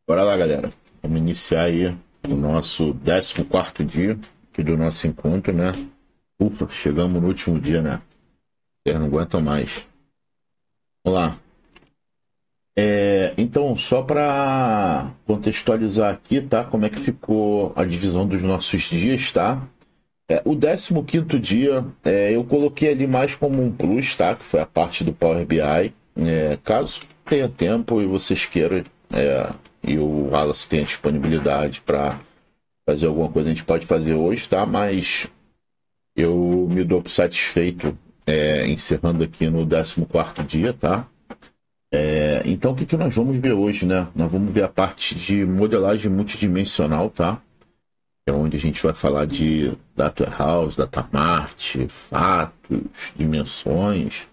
Bora lá, galera. Vamos iniciar aí o nosso 14º dia aqui do nosso encontro, né? Ufa, chegamos no último dia, né? Eu não aguento mais. Vamos lá. Então, só para contextualizar aqui, tá? Como é que ficou a divisão dos nossos dias, tá? O 15º dia, eu coloquei ali mais como um plus, tá? Que foi a parte do Power BI. Caso tenha tempo e vocês queiram, e o Wallace tenha disponibilidade para fazer alguma coisa, a gente pode fazer hoje, tá? Mas eu me dou por satisfeito, encerrando aqui no 14º dia, tá? Então, o que, que nós vamos ver hoje, né? Nós vamos ver a parte de modelagem multidimensional, tá? É onde a gente vai falar de data warehouse, data mart, fatos, dimensões.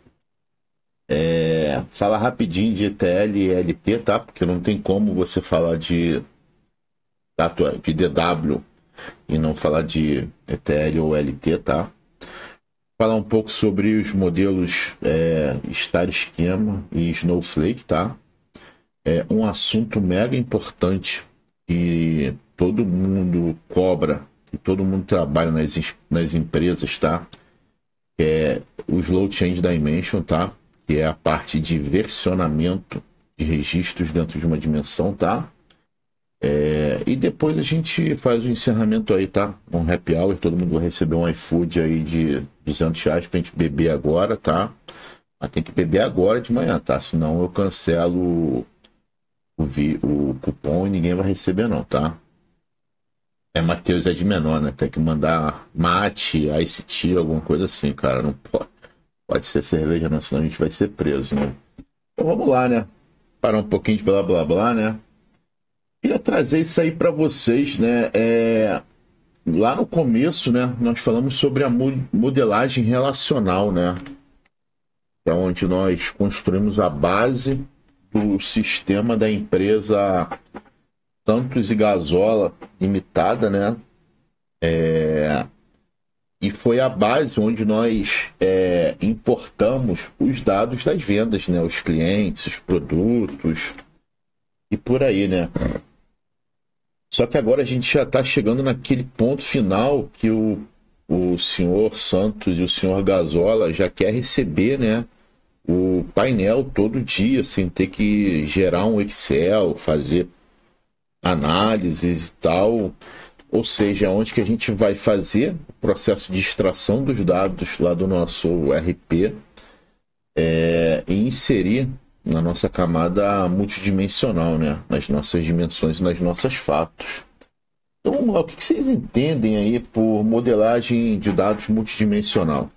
Falar rapidinho de ETL e ELT, tá? Porque não tem como você falar de DW e não falar de ETL ou LT, tá? Falar um pouco sobre os modelos Star Schema e Snowflake, tá? É um assunto mega importante que todo mundo cobra, que todo mundo trabalha nas empresas, tá? O Slow Change Dimension, tá? Que é a parte de versionamento de registros dentro de uma dimensão, tá? E depois a gente faz o encerramento aí, tá? Um happy hour, todo mundo vai receber um iFood aí de R$ 200 pra gente beber agora, tá? Mas tem que beber agora de manhã, tá? Senão eu cancelo o cupom e ninguém vai receber não, tá? Matheus é de menor, né? Tem que mandar mate, ice tea, alguma coisa assim, cara. Não pode ser cerveja não, senão a gente vai ser preso, né? Então vamos lá, né? Parar um pouquinho de blá blá blá, né? Queria trazer isso aí pra vocês, né? Lá no começo, né, nós falamos sobre a modelagem relacional, né? É onde nós construímos a base do sistema da empresa Santos e Gasola Limitada, né? E foi a base onde nós importamos os dados das vendas, né? Os clientes, os produtos e por aí, né? Só que agora a gente já está chegando naquele ponto final que o senhor Santos e o senhor Gazola já quer receber, né, o painel todo dia, sem ter que gerar um Excel, fazer análises e tal. Ou seja, onde que a gente vai fazer o processo de extração dos dados lá do nosso RP e inserir na nossa camada multidimensional, né, nas nossas dimensões e nas nossas fatos. Então vamos lá, o que vocês entendem aí por modelagem de dados multidimensional?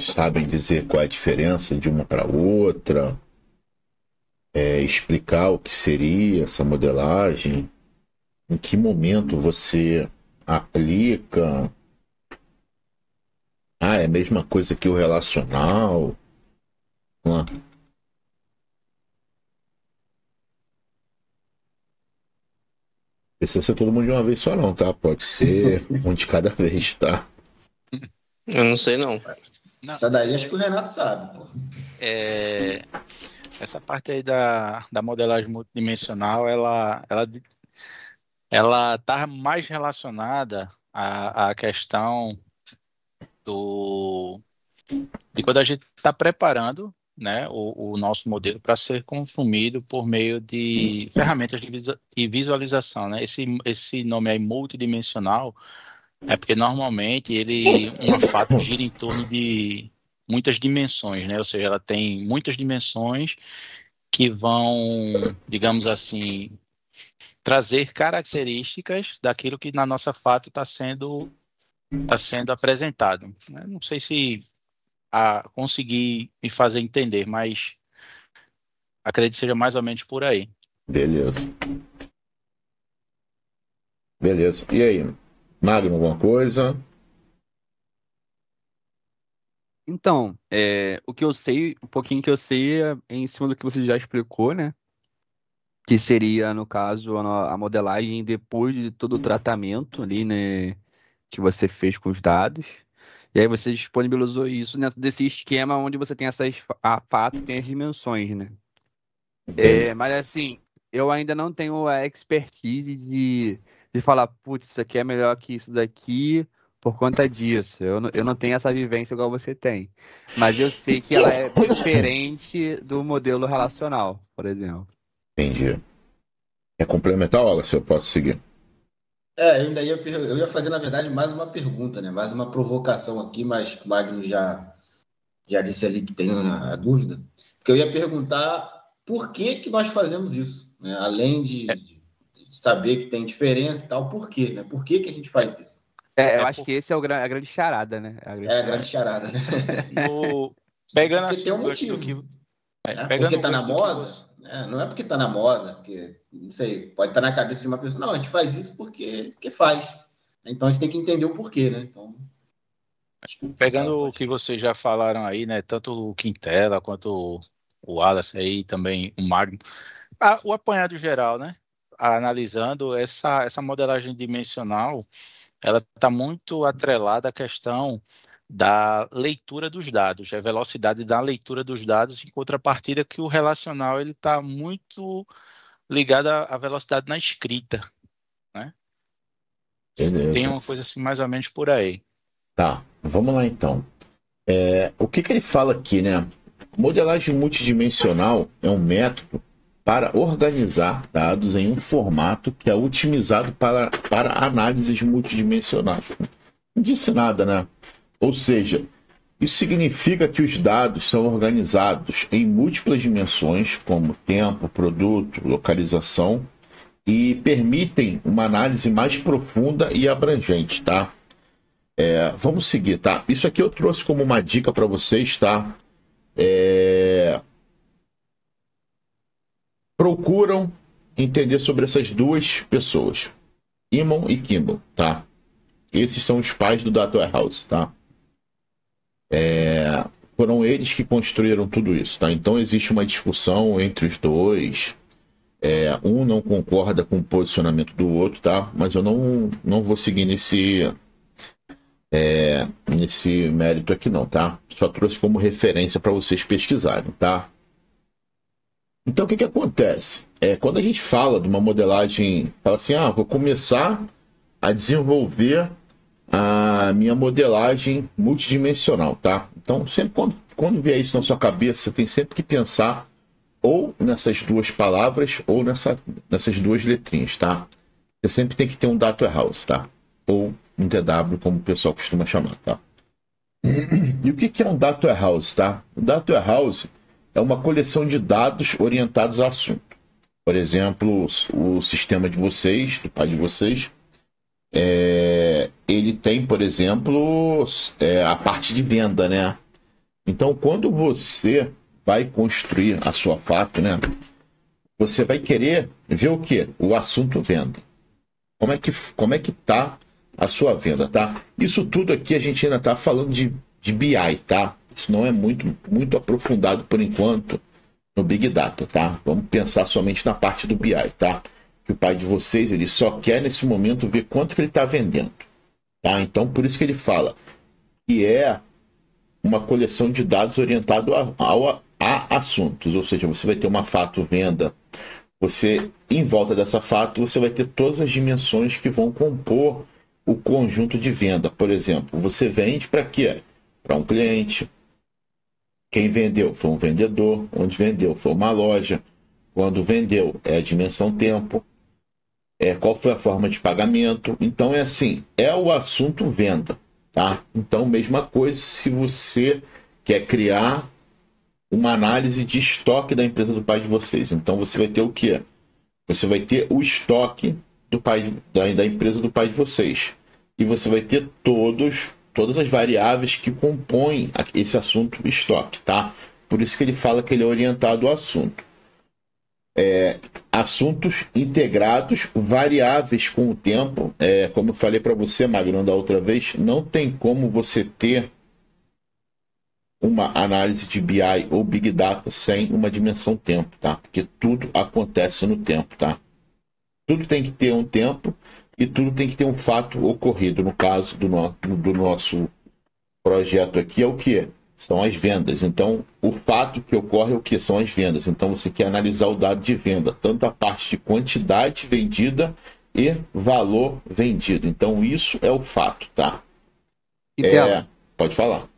Sabem dizer qual é a diferença de uma para outra? Explicar o que seria essa modelagem? Em que momento você aplica? Ah, é a mesma coisa que o relacional? Vamos lá. Precisa ser todo mundo de uma vez só não, tá? Pode ser um de cada vez, tá? Eu não sei não. Não, Essa daí acho que o Renato sabe, pô. é, essa parte aí da modelagem multidimensional, ela tá mais relacionada à questão do, de quando a gente está preparando, né, o nosso modelo para ser consumido por meio de ferramentas de visualização, né? Esse nome aí multidimensional é porque normalmente uma fato gira em torno de muitas dimensões, né? Ou seja, ela tem muitas dimensões que vão, digamos assim, trazer características daquilo que na nossa fato tá sendo apresentado, né? Não sei se consegui me fazer entender, mas acredito que seja mais ou menos por aí. Beleza. Beleza. E aí? Magno, alguma coisa? Então, o que eu sei, um pouquinho que eu sei é em cima do que você já explicou, né? Que seria, no caso, a modelagem depois de todo o tratamento ali, né? Que você fez com os dados. E aí você disponibilizou isso dentro desse esquema onde você tem a fato tem as dimensões, né? Mas assim, eu ainda não tenho a expertise de falar, putz, isso aqui é melhor que isso daqui por conta disso. Eu não tenho essa vivência igual você tem. Mas eu sei que ela é diferente do modelo relacional, por exemplo. Entendi. É complementar, Wallace, se eu posso seguir. Eu ia fazer, na verdade, mais uma pergunta, né? Mais uma provocação aqui, mas o Magno já disse ali que tem a dúvida. Porque eu ia perguntar por que que nós fazemos isso, né? Além de saber que tem diferença e tal, por quê, né? Por que que a gente faz isso? Eu acho que esse é a grande charada, né? É a grande charada, né? Pegando Porque assim tem o um gancho do motivo. que. Né? Pegando Porque o tá na gancho do que moda, né? Não é porque tá na moda, porque, não sei, pode estar na cabeça de uma pessoa. Não, a gente faz isso porque faz. Então a gente tem que entender o porquê, né? Então, Pegando o que vocês já falaram aí, né? Tanto o Quintela quanto o Wallace aí, também o Magno. O apanhado geral, né? Analisando essa modelagem dimensional, ela está muito atrelada à questão da leitura dos dados, a velocidade da leitura dos dados, em contrapartida que o relacional ele está muito ligado à velocidade na escrita, né? Tem Beleza. uma coisa assim mais ou menos por aí. Tá, vamos lá então. O que ele fala aqui, né? Modelagem multidimensional é um método para organizar dados em um formato que é otimizado para análises multidimensionais. Não disse nada, né? Ou seja, isso significa que os dados são organizados em múltiplas dimensões, como tempo, produto, localização, e permitem uma análise mais profunda e abrangente, tá? Vamos seguir, tá? Isso aqui eu trouxe como uma dica para vocês, tá? Procuram entender sobre essas duas pessoas, Imon e Kimball, tá? Esses são os pais do Data Warehouse, tá? Foram eles que construíram tudo isso, tá? Então existe uma discussão entre os dois. Um não concorda com o posicionamento do outro, tá? Mas eu não vou seguir nesse mérito aqui não, tá? Só trouxe como referência para vocês pesquisarem, tá? Então o que acontece? Quando a gente fala de uma modelagem, fala assim, vou começar a desenvolver a minha modelagem multidimensional, tá? Então sempre quando vier isso na sua cabeça, você tem sempre que pensar ou nessas duas palavras ou nessas duas letrinhas, tá? Você sempre tem que ter um data warehouse, tá? Ou um DW, como o pessoal costuma chamar, tá? E o que é um data warehouse, tá? O data warehouse é uma coleção de dados orientados a assunto. Por exemplo, o sistema de vocês, do pai de vocês, ele tem, por exemplo, a parte de venda, né? Então, quando você vai construir a sua fato, né? Você vai querer ver o quê? O assunto venda. Como é que tá a sua venda, tá? Isso tudo aqui a gente ainda tá falando de BI, tá? Isso não é muito aprofundado por enquanto no Big Data, tá? Vamos pensar somente na parte do BI, tá? Que o pai de vocês, ele só quer nesse momento ver quanto que ele está vendendo, tá? Então, por isso que ele fala que é uma coleção de dados orientado a assuntos, ou seja, você vai ter uma fato venda, você, em volta dessa fato, você vai ter todas as dimensões que vão compor o conjunto de venda. Por exemplo, você vende para quê? Para um cliente. Quem vendeu foi um vendedor. Onde vendeu foi uma loja. Quando vendeu é a dimensão tempo. Qual foi a forma de pagamento. Então é assim, é o assunto venda, tá? Então, mesma coisa se você quer criar uma análise de estoque da empresa do pai de vocês. Então você vai ter o quê? Você vai ter o estoque da empresa do pai de vocês. E você vai ter todas as variáveis que compõem esse assunto estoque, tá? Por isso que ele fala que ele é orientado ao assunto. Assuntos integrados, variáveis com o tempo. Como eu falei para você, Magno, da outra vez, não tem como você ter uma análise de BI ou Big Data sem uma dimensão tempo, tá? Porque tudo acontece no tempo, tá? Tudo tem que ter um tempo e tudo tem que ter um fato ocorrido, no caso do nosso projeto aqui é o quê? São as vendas. Então, o fato que ocorre é o que? São as vendas. Então, você quer analisar o dado de venda, tanto a parte de quantidade vendida e valor vendido. Então, isso é o fato, tá? Então, Pode falar.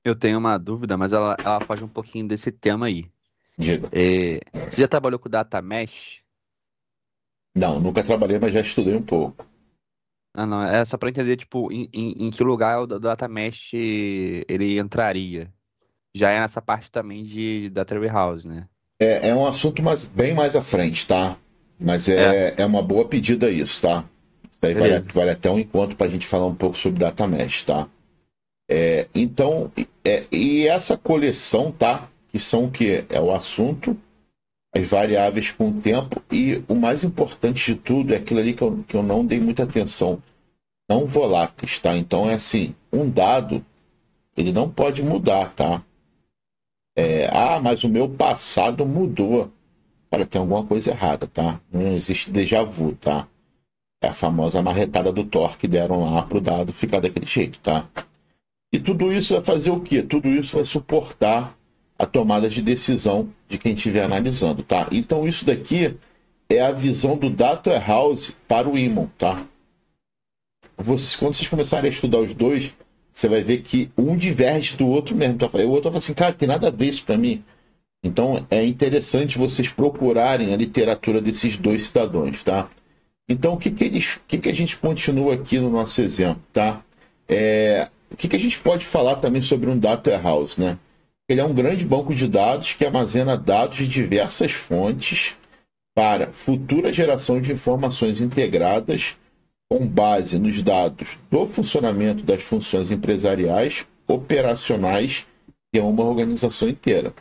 eu tenho uma dúvida, mas ela foge um pouquinho desse tema aí. Diga. Você já trabalhou com Data Mesh? Não, nunca trabalhei, mas já estudei um pouco. Ah, não, é só para entender, tipo, em que lugar o Data Mesh ele entraria. Já é nessa parte também de Data Warehouse, né? É um assunto bem mais à frente, tá? Mas É, é uma boa pedida isso, tá? Isso aí beleza. vale até um encontro para a gente falar um pouco sobre Data Mesh, tá? Então, e essa coleção, tá? Que são o quê? É o assunto, as variáveis com o tempo e o mais importante de tudo é aquilo ali que eu não dei muita atenção. Não voláteis, tá? Então é assim, um dado, ele não pode mudar, tá? Mas o meu passado mudou. Cara, tem alguma coisa errada, tá? Não existe déjà vu, tá? É a famosa marretada do Thor que deram lá pro dado ficar daquele jeito, tá? E tudo isso vai fazer o quê? Tudo isso vai suportar a tomada de decisão de quem estiver analisando, tá? Então isso daqui é a visão do Data Warehouse para o Imon, tá? Quando vocês começarem a estudar os dois, você vai ver que um diverge do outro mesmo, tá? O outro vai falar assim, cara, tem nada a ver isso para mim. Então é interessante vocês procurarem a literatura desses dois cidadãos, tá? Então o que a gente continua aqui no nosso exemplo, tá? O que a gente pode falar também sobre um data warehouse, né? Ele é um grande banco de dados que armazena dados de diversas fontes para futura geração de informações integradas com base nos dados do funcionamento das funções empresariais, operacionais de uma organização inteira.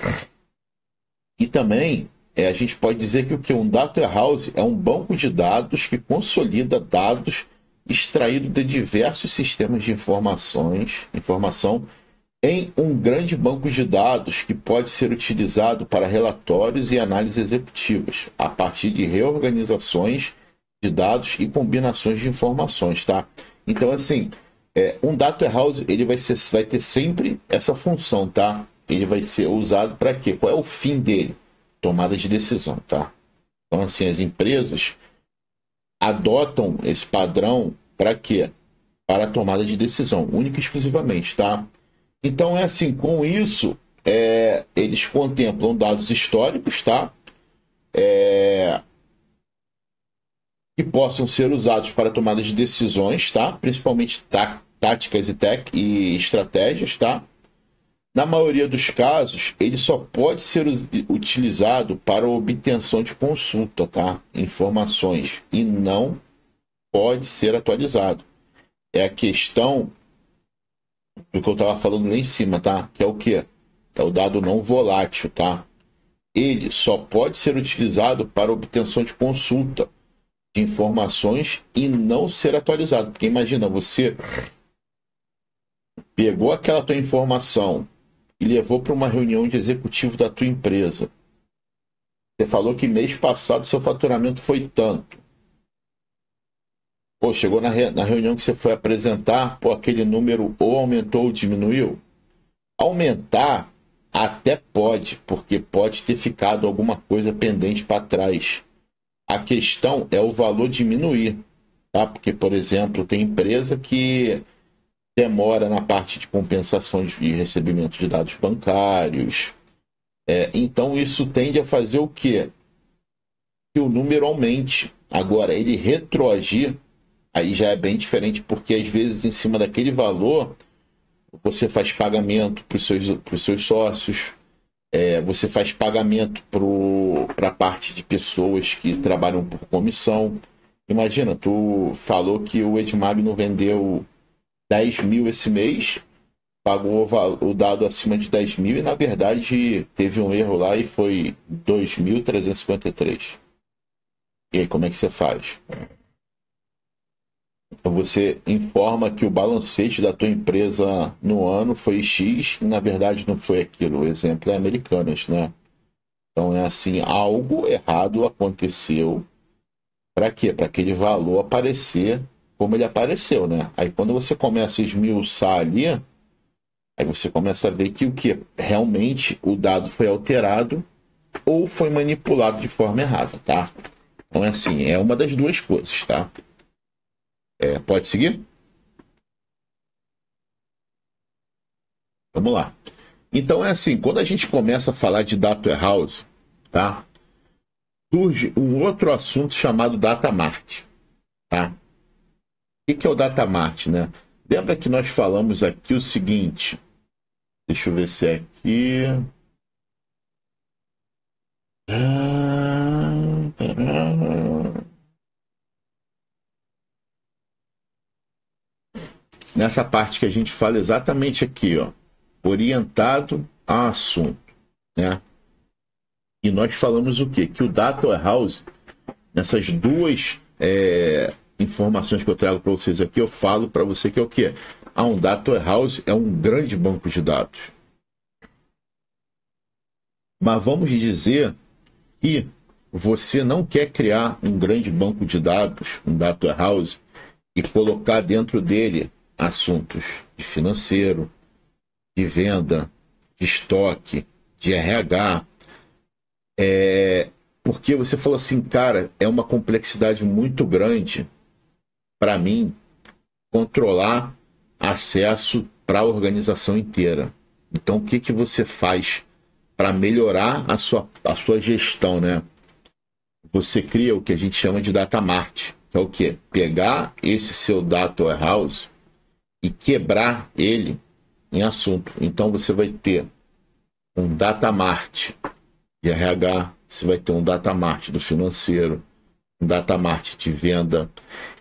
E também a gente pode dizer que o que um data warehouse é um banco de dados que consolida dados extraídos de diversos sistemas de informação em um grande banco de dados que pode ser utilizado para relatórios e análises executivas, a partir de reorganizações de dados e combinações de informações, tá? Então, assim, um data warehouse ele vai ter sempre essa função, tá? Ele vai ser usado para quê? Qual é o fim dele? Tomada de decisão, tá? Então, assim, as empresas adotam esse padrão para quê? Para a tomada de decisão, única e exclusivamente, tá? Então, é assim, com isso, eles contemplam dados históricos, tá? Que possam ser usados para tomada de decisões, tá? Principalmente táticas e estratégias, tá? Na maioria dos casos, ele só pode ser utilizado para obtenção de consulta, tá? Informações, e não pode ser atualizado. É a questão do que eu estava falando lá em cima, tá? Que é o quê? É o dado não volátil, tá? Ele só pode ser utilizado para obtenção de consulta de informações e não ser atualizado. Porque imagina, você pegou aquela tua informação e levou para uma reunião de executivo da tua empresa. Você falou que mês passado seu faturamento foi tanto. Pô, chegou na reunião que você foi apresentar, pô, aquele número ou aumentou ou diminuiu. Aumentar até pode, porque pode ter ficado alguma coisa pendente para trás. A questão é o valor diminuir, tá? Porque, por exemplo, tem empresa que demora na parte de compensação de recebimento de dados bancários. Então, isso tende a fazer o quê? Que o número aumente. Agora, ele retroagir, aí já é bem diferente, porque às vezes, em cima daquele valor, você faz pagamento para os seus sócios, você faz pagamento para a parte de pessoas que trabalham por comissão. Imagina, tu falou que o Edmagno vendeu 10 mil esse mês, pagou o dado acima de 10 mil e, na verdade, teve um erro lá e foi 2.353. E aí, como é que você faz? Então, você informa que o balancete da tua empresa no ano foi X e, na verdade, não foi aquilo. O exemplo é Americanas, né? Então, é assim, algo errado aconteceu. Para quê? Para aquele valor aparecer como ele apareceu, né? Aí quando você começa a esmiuçar ali, aí você começa a ver que o que realmente o dado foi alterado ou foi manipulado de forma errada, tá? Então é assim, é uma das duas coisas, tá? Pode seguir? Vamos lá. Então é assim, quando a gente começa a falar de data warehouse, tá? Surge um outro assunto chamado data mart, tá? O que é o data mart, né? Lembra que nós falamos aqui o seguinte, deixa eu ver se é aqui. Nessa parte que a gente fala exatamente aqui, ó, orientado a assunto, né? E nós falamos o quê? Que o data warehouse, nessas duas informações que eu trago para vocês aqui, eu falo para você que é o quê? Um data warehouse é um grande banco de dados. Mas vamos dizer que você não quer criar um grande banco de dados, um data warehouse, e colocar dentro dele assuntos de financeiro, de venda, de estoque, de RH, porque você falou assim, cara, é uma complexidade muito grande para mim controlar acesso para a organização inteira. Então, o que você faz para melhorar a sua gestão, né? Você cria o que a gente chama de data mart, que é o quê? Pegar esse seu data warehouse e quebrar ele em assunto. Então, você vai ter um data mart de RH, você vai ter um data mart do financeiro, um data mart de venda.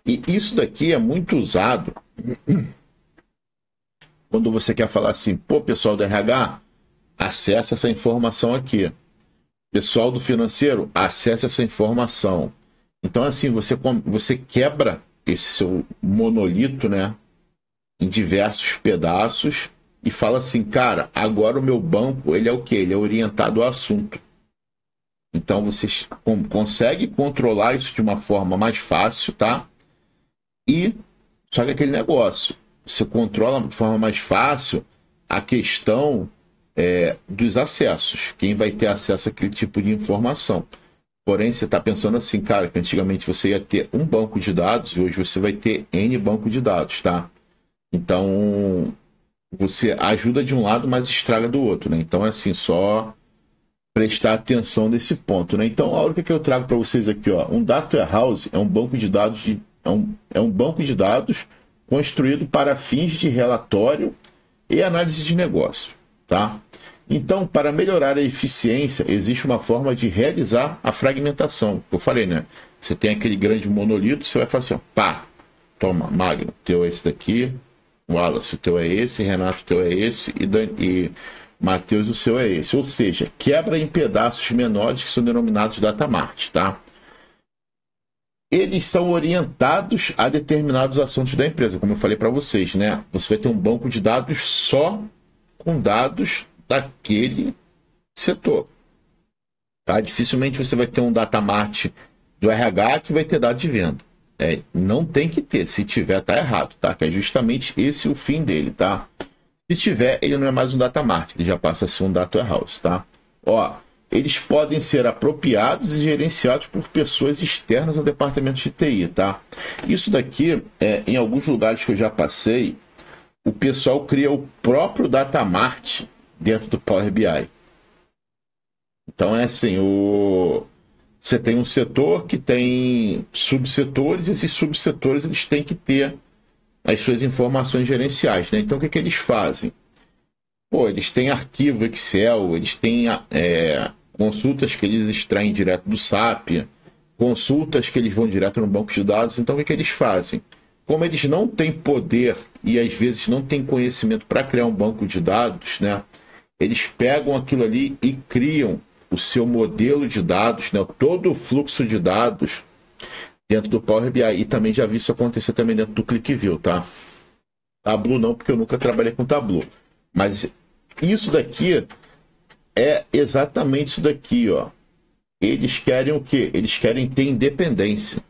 E isso daqui é muito usado quando você quer falar assim, pô, pessoal do RH, acessa essa informação aqui. Pessoal do financeiro, acesse essa informação. Então, assim, você quebra esse seu monolito, né, em diversos pedaços e fala assim, cara, agora o meu banco, ele é o quê? Ele é orientado ao assunto. Então, você consegue controlar isso de uma forma mais fácil, tá? E, só que aquele negócio, você controla de forma mais fácil a questão dos acessos. Quem vai ter acesso àquele tipo de informação. Porém, você está pensando assim, cara, que antigamente você ia ter um banco de dados e hoje você vai ter N banco de dados, tá? Então, você ajuda de um lado, mas estraga do outro, né? Então, é assim, só prestar atenção nesse ponto, né? Então, a hora que eu trago para vocês aqui, ó, um data warehouse é um banco de dados é um banco de dados construído para fins de relatório e análise de negócio, tá? Então, para melhorar a eficiência, existe uma forma de realizar a fragmentação. Eu falei, né? Você tem aquele grande monolito, você vai fazer assim, ó, pá, toma, Magno, o teu é esse daqui, Wallace, o teu é esse, Renato, o teu é esse, e Matheus, o seu é esse. Ou seja, quebra em pedaços menores que são denominados data mart, tá? Eles são orientados a determinados assuntos da empresa, como eu falei para vocês, né? Você vai ter um banco de dados só com dados daquele setor, tá? Dificilmente você vai ter um data mart do RH que vai ter dado de venda. Não tem que ter, se tiver tá errado, tá? Que é justamente esse o fim dele, tá? Se tiver, ele não é mais um data mart, ele já passa a ser um data warehouse, tá? Ó, eles podem ser apropriados e gerenciados por pessoas externas ao departamento de TI, tá? Isso daqui, em alguns lugares que eu já passei, o pessoal cria o próprio data mart dentro do Power BI. Então é assim, você tem um setor que tem subsetores, e esses subsetores eles têm que ter as suas informações gerenciais, né? Então o que eles fazem? Pô, eles têm arquivo Excel, eles têm consultas que eles extraem direto do SAP, consultas que eles vão direto no banco de dados. Então o que eles fazem? Como eles não têm poder e às vezes não têm conhecimento para criar um banco de dados, né? Eles pegam aquilo ali e criam o seu modelo de dados, né? Todo o fluxo de dados dentro do Power BI. E também já vi isso acontecer também dentro do ClickView, tá? Tableau não, porque eu nunca trabalhei com Tableau. Mas isso daqui é exatamente isso daqui, ó. Eles querem o quê? Eles querem ter independência.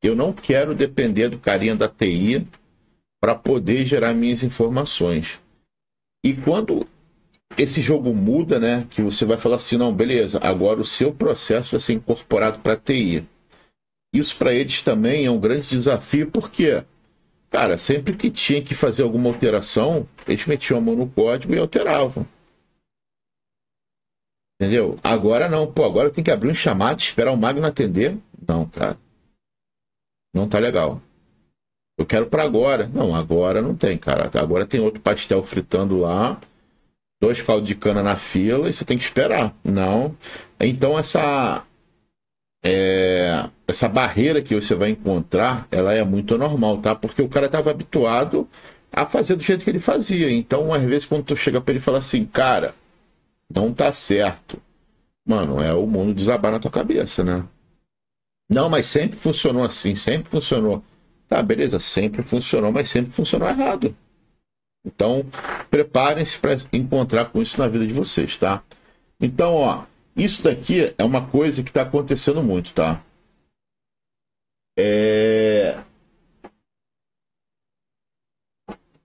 Eu não quero depender do carinha da TI para poder gerar minhas informações. E quando esse jogo muda, né, que você vai falar assim, não, beleza, agora o seu processo vai ser incorporado para a TI. Isso para eles também é um grande desafio, porque, cara, sempre que tinha que fazer alguma alteração, eles metiam a mão no código e alteravam. Entendeu? Agora não, pô, agora eu tenho que abrir um chamado, esperar o Magno atender. Não, cara. Não tá legal. Eu quero para agora. Não, agora não tem, cara. Agora tem outro pastel fritando lá, 2 caldos de cana na fila e você tem que esperar. Não. Então essa barreira que você vai encontrar, ela é muito normal, tá? Porque o cara estava habituado a fazer do jeito que ele fazia. Então, às vezes, quando tu chega para ele e fala assim, cara, não tá certo. Mano, é o mundo desabar na tua cabeça, né? Não, mas sempre funcionou assim, sempre funcionou. Tá, beleza, sempre funcionou, mas sempre funcionou errado. Então, preparem-se para encontrar com isso na vida de vocês, tá? Então, ó, isso daqui é uma coisa que está acontecendo muito, tá?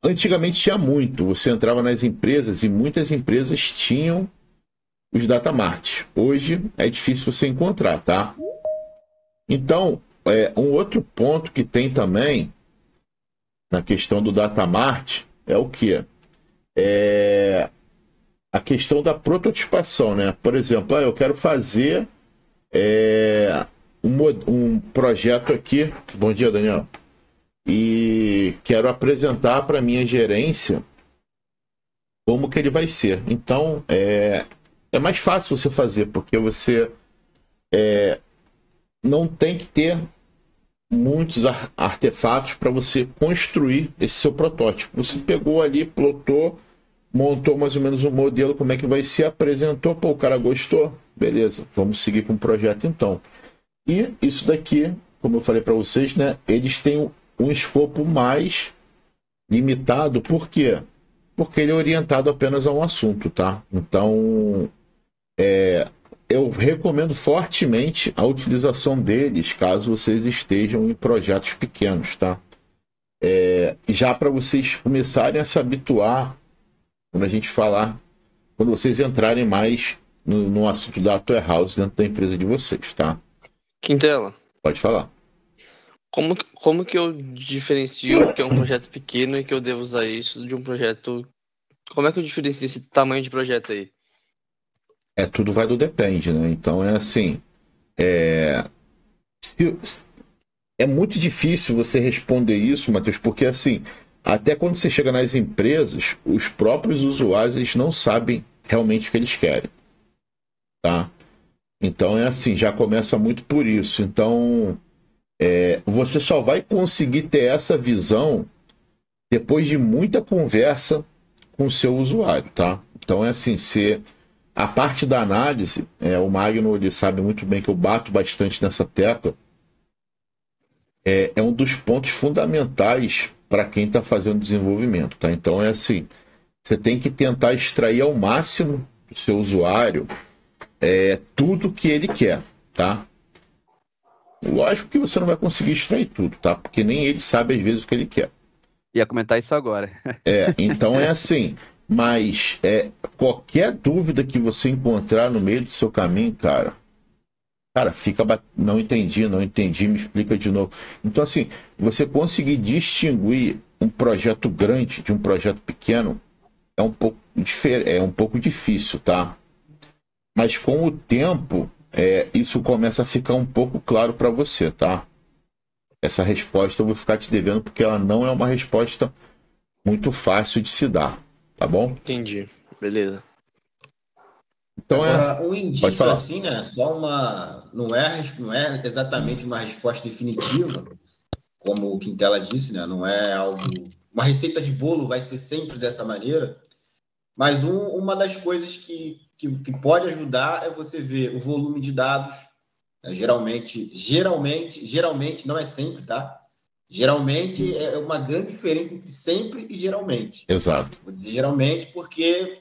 Antigamente tinha muito. Você entrava nas empresas e muitas empresas tinham os datamarts. Hoje é difícil você encontrar, tá? Então, um outro ponto que tem também na questão do datamart é o quê? A questão da prototipação, né? Por exemplo, eu quero fazer um projeto aqui. Bom dia, Daniel. E quero apresentar para minha gerência como que ele vai ser. Então, é mais fácil você fazer, porque você não tem que ter muitos artefatos para você construir esse seu protótipo. Você pegou ali, plotou, montou mais ou menos um modelo, como é que vai ser, apresentou, pô, o cara gostou, beleza, vamos seguir com o projeto então. E isso daqui, como eu falei para vocês, né, eles têm um escopo mais limitado, por quê? Porque ele é orientado apenas a um assunto, tá? Então, eu recomendo fortemente a utilização deles, caso vocês estejam em projetos pequenos, tá? Já para vocês começarem a se habituar, quando a gente falar, quando vocês entrarem mais no assunto da warehouse dentro da empresa de vocês, tá? Quintela, Pode falar. como que eu diferencio que é um projeto pequeno e que eu devo usar isso de um projeto... Como é que eu diferencio esse tamanho de projeto aí? Tudo vai do depende, né? Então é assim, é muito difícil você responder isso, Matheus, porque assim, até quando você chega nas empresas, os próprios usuários eles não sabem realmente o que eles querem, tá? Então é assim, já começa muito por isso. Então, você só vai conseguir ter essa visão depois de muita conversa com o seu usuário, tá? Então é assim, a parte da análise, o Magno ele sabe muito bem que eu bato bastante nessa tecla, é um dos pontos fundamentais para quem está fazendo desenvolvimento, tá? Então é assim, você tem que tentar extrair ao máximo do seu usuário tudo que ele quer, tá? Lógico que você não vai conseguir extrair tudo, tá? Porque nem ele sabe às vezes o que ele quer. Ia comentar isso agora. Então é assim, mas qualquer dúvida que você encontrar no meio do seu caminho, cara, fica não entendi, me explica de novo. Então assim, você conseguir distinguir um projeto grande de um projeto pequeno é um pouco difícil, tá? Mas com o tempo, isso começa a ficar um pouco claro para você, tá? Essa resposta eu vou ficar te devendo porque ela não é uma resposta muito fácil de se dar, tá bom? Entendi, beleza. Então agora, um indício assim, né? Não é exatamente uma resposta definitiva, como o Quintela disse, né? Não é algo... Uma receita de bolo vai ser sempre dessa maneira, mas uma das coisas que pode ajudar é você ver o volume de dados, né? Geralmente, não é sempre, tá? Geralmente é uma grande diferença entre sempre e geralmente. Exato. Vou dizer geralmente porque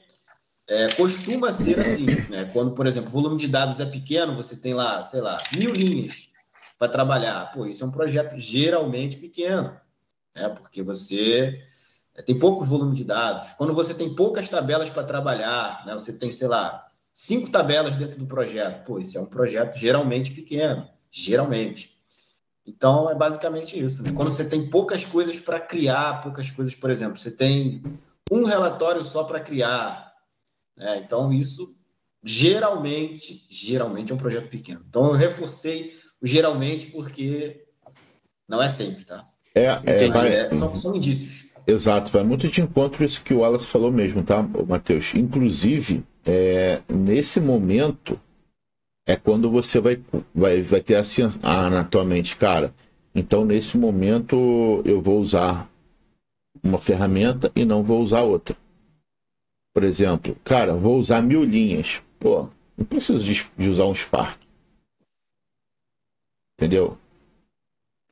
costuma ser assim, né? Quando, por exemplo, o volume de dados é pequeno, você tem lá, sei lá, 1000 linhas. para trabalhar. Pô, isso é um projeto geralmente pequeno, né? Porque você tem pouco volume de dados. Quando você tem poucas tabelas para trabalhar, né? Você tem, sei lá, 5 tabelas dentro do projeto. Pô, isso é um projeto geralmente pequeno, geralmente. Então, é basicamente isso, né? Quando você tem poucas coisas para criar, poucas coisas, por exemplo, você tem um relatório só para criar, né? Então, isso geralmente é um projeto pequeno. Então, eu reforcei o geralmente porque não é sempre, tá? Mas são indícios. Exato, vai muito de encontro isso que o Wallace falou mesmo, tá, Matheus? Inclusive, nesse momento é quando você vai ter assim na tua mente, cara. Então, nesse momento, eu vou usar uma ferramenta e não vou usar outra. Por exemplo, cara, vou usar 1000 linhas. Pô, não preciso de usar um Spark. Entendeu?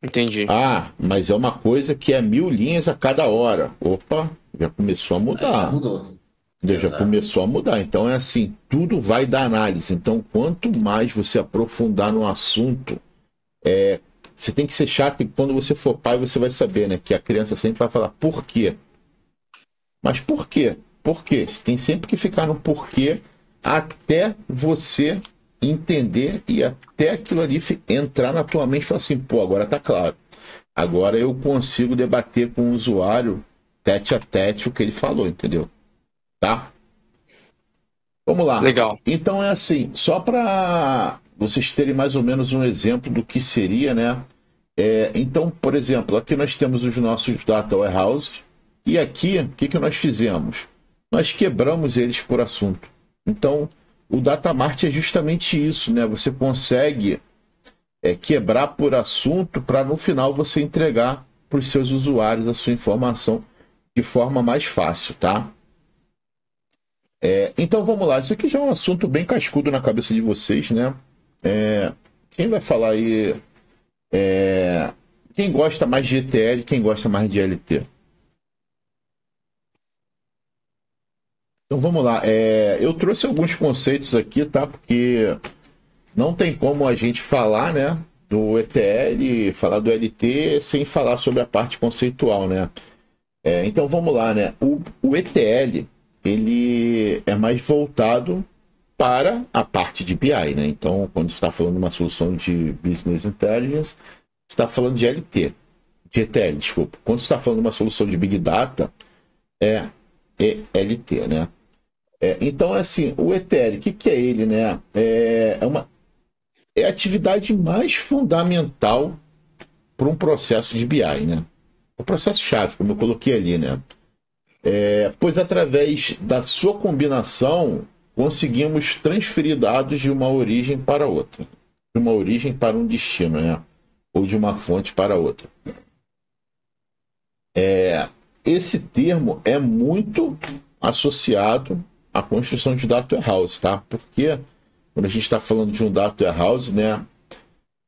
Entendi. Ah, mas é uma coisa que é 1000 linhas a cada hora. Opa, já começou a mudar. Já mudou. Já começou a mudar. Então é assim, tudo vai da análise. Então, quanto mais você aprofundar no assunto, você tem que ser chato, e quando você for pai, você vai saber, né? Que a criança sempre vai falar por quê. Mas por quê? Por quê? Você tem sempre que ficar no porquê até você entender e até aquilo ali entrar na tua mente e falar assim, pô, agora tá claro. Agora eu consigo debater com o usuário tete a tete o que ele falou, entendeu? Tá? Vamos lá. Legal. Então é assim, só para vocês terem mais ou menos um exemplo do que seria, né? Então, por exemplo, aqui nós temos os nossos data warehouses e aqui, o que nós fizemos? Nós quebramos eles por assunto. Então, o Data Mart é justamente isso, né? Você consegue quebrar por assunto para no final você entregar para os seus usuários a sua informação de forma mais fácil, tá? Então vamos lá, isso aqui já é um assunto bem cascudo na cabeça de vocês, né? Quem vai falar aí? Quem gosta mais de ETL, quem gosta mais de LT? Então vamos lá, eu trouxe alguns conceitos aqui, tá? Porque não tem como a gente falar, né, do ETL, falar do LT sem falar sobre a parte conceitual, né? Então vamos lá, né? O ETL ele é mais voltado para a parte de BI, né? Então, quando você está falando de uma solução de Business Intelligence, você está falando de LT, de ETL, desculpa. Quando você está falando de uma solução de Big Data, é ELT, né? Então, assim, o ETL, o que é ele, né? É a atividade mais fundamental para um processo de BI, né? O processo-chave, como eu coloquei ali, né? Pois através da sua combinação conseguimos transferir dados de uma origem para outra, de uma origem para um destino, né? Ou de uma fonte para outra. Esse termo é muito associado à construção de data warehouse, tá? Porque quando a gente está falando de um data warehouse, né,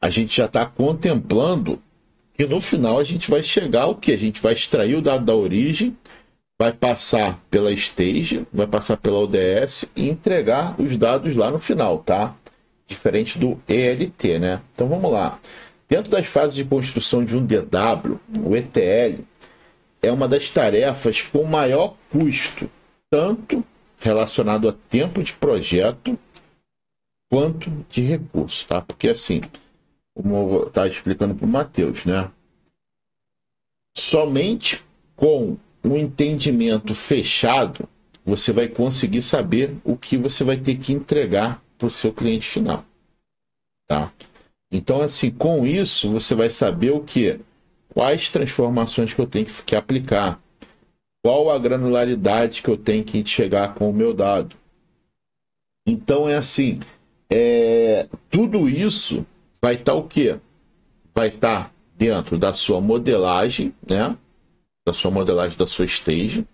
a gente já está contemplando que no final a gente vai chegar ao que? A gente vai extrair o dado da origem, vai passar pela stage, vai passar pela ODS e entregar os dados lá no final, tá? Diferente do ELT, né? Então vamos lá. Dentro das fases de construção de um DW, o ETL é uma das tarefas com maior custo, tanto relacionado a tempo de projeto quanto de recurso, tá? Porque assim, como eu estava explicando para o Matheus, né? Somente com um entendimento fechado, você vai conseguir saber o que você vai ter que entregar para o seu cliente final, tá? Então, assim, com isso, você vai saber o que? Quais transformações que eu tenho que aplicar, qual a granularidade que eu tenho que chegar com o meu dado. Então, é assim, tudo isso vai estar o quê? Vai estar dentro da sua modelagem, né? Da sua modelagem da sua stage,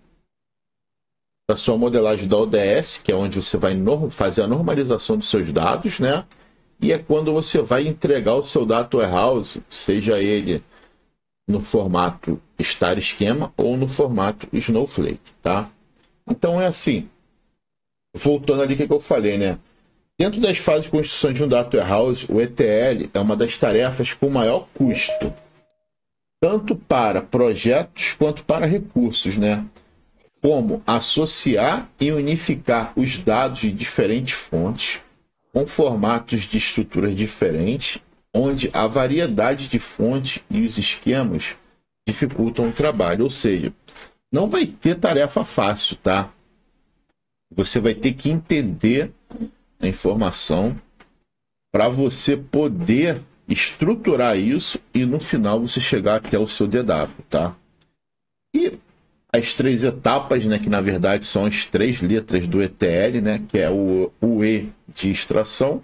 da sua modelagem da ODS, que é onde você vai fazer a normalização dos seus dados, né? E é quando você vai entregar o seu data warehouse, seja ele no formato Star Schema ou no formato Snowflake, tá? Então é assim, voltando ali o que eu falei, né? Dentro das fases de construção de um data warehouse, o ETL é uma das tarefas com maior custo, tanto para projetos quanto para recursos, né? Como associar e unificar os dados de diferentes fontes com formatos de estruturas diferentes, onde a variedade de fontes e os esquemas dificultam o trabalho. Ou seja, não vai ter tarefa fácil, tá? Você vai ter que entender a informação para você poder estruturar isso e no final você chegar até o seu DW, tá? E as 3 etapas, né, que na verdade são as 3 letras do ETL, né, que é o E de extração,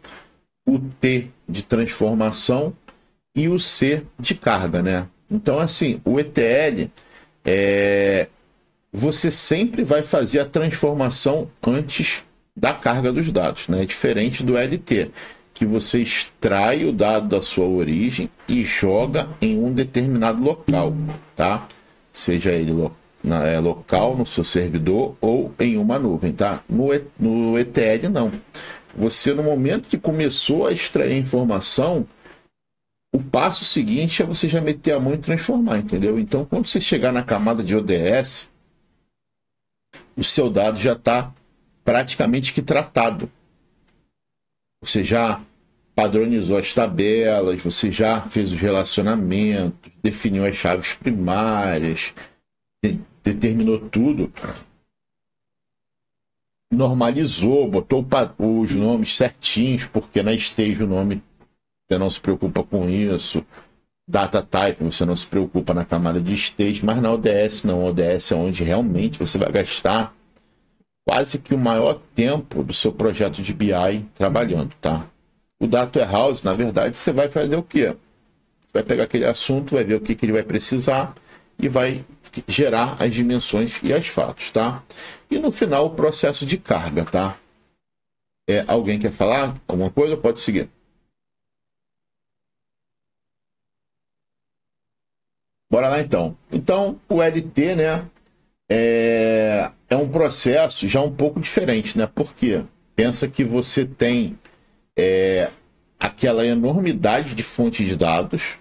o T de transformação e o C de carga, né? Então, assim, o ETL você sempre vai fazer a transformação antes da carga dos dados, né? Diferente do LT, que você extrai o dado da sua origem e joga em um determinado local, tá? Seja ele local no seu servidor ou em uma nuvem, tá? No ETL não. Você, no momento que começou a extrair a informação, o passo seguinte é você já meter a mão e transformar, entendeu? Então, quando você chegar na camada de ODS, o seu dado já está praticamente que tratado. Você já padronizou as tabelas, você já fez os relacionamentos, definiu as chaves primárias, determinou tudo, normalizou, botou os nomes certinhos, porque na stage o nome você não se preocupa com isso, data type você não se preocupa na camada de stage, mas na ODS não. ODS é onde realmente você vai gastar quase que o maior tempo do seu projeto de BI trabalhando, tá? O Data Warehouse, na verdade, você vai fazer o quê? Você vai pegar aquele assunto, vai ver o que ele vai precisar e vai gerar as dimensões e as fatos, tá? E no final, o processo de carga, tá? Alguém quer falar alguma coisa? Pode seguir. Bora lá, então. Então, o LT, né, é um processo já um pouco diferente, né? Porque pensa que você tem aquela enormidade de fontes de dados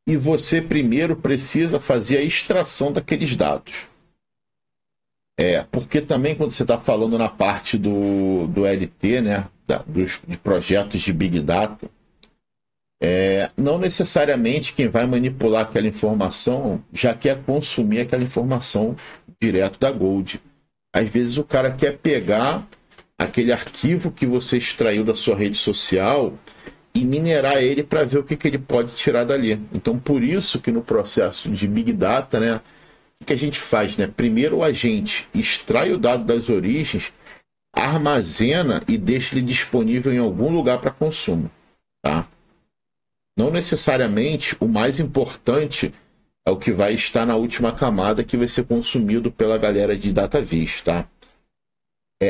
e você primeiro precisa fazer a extração daqueles dados. Porque também quando você está falando na parte do LT, né, de projetos de Big Data, não necessariamente quem vai manipular aquela informação já quer consumir aquela informação direto da Gold. Às vezes o cara quer pegar aquele arquivo que você extraiu da sua rede social e minerar ele para ver o que ele pode tirar dali. Então, por isso que no processo de Big Data, né, o que a gente faz? Né? Primeiro a gente extrai o dado das origens, armazena e deixa ele disponível em algum lugar para consumo. Tá? Não necessariamente o mais importante é o que vai estar na última camada que vai ser consumido pela galera de DataVis, tá?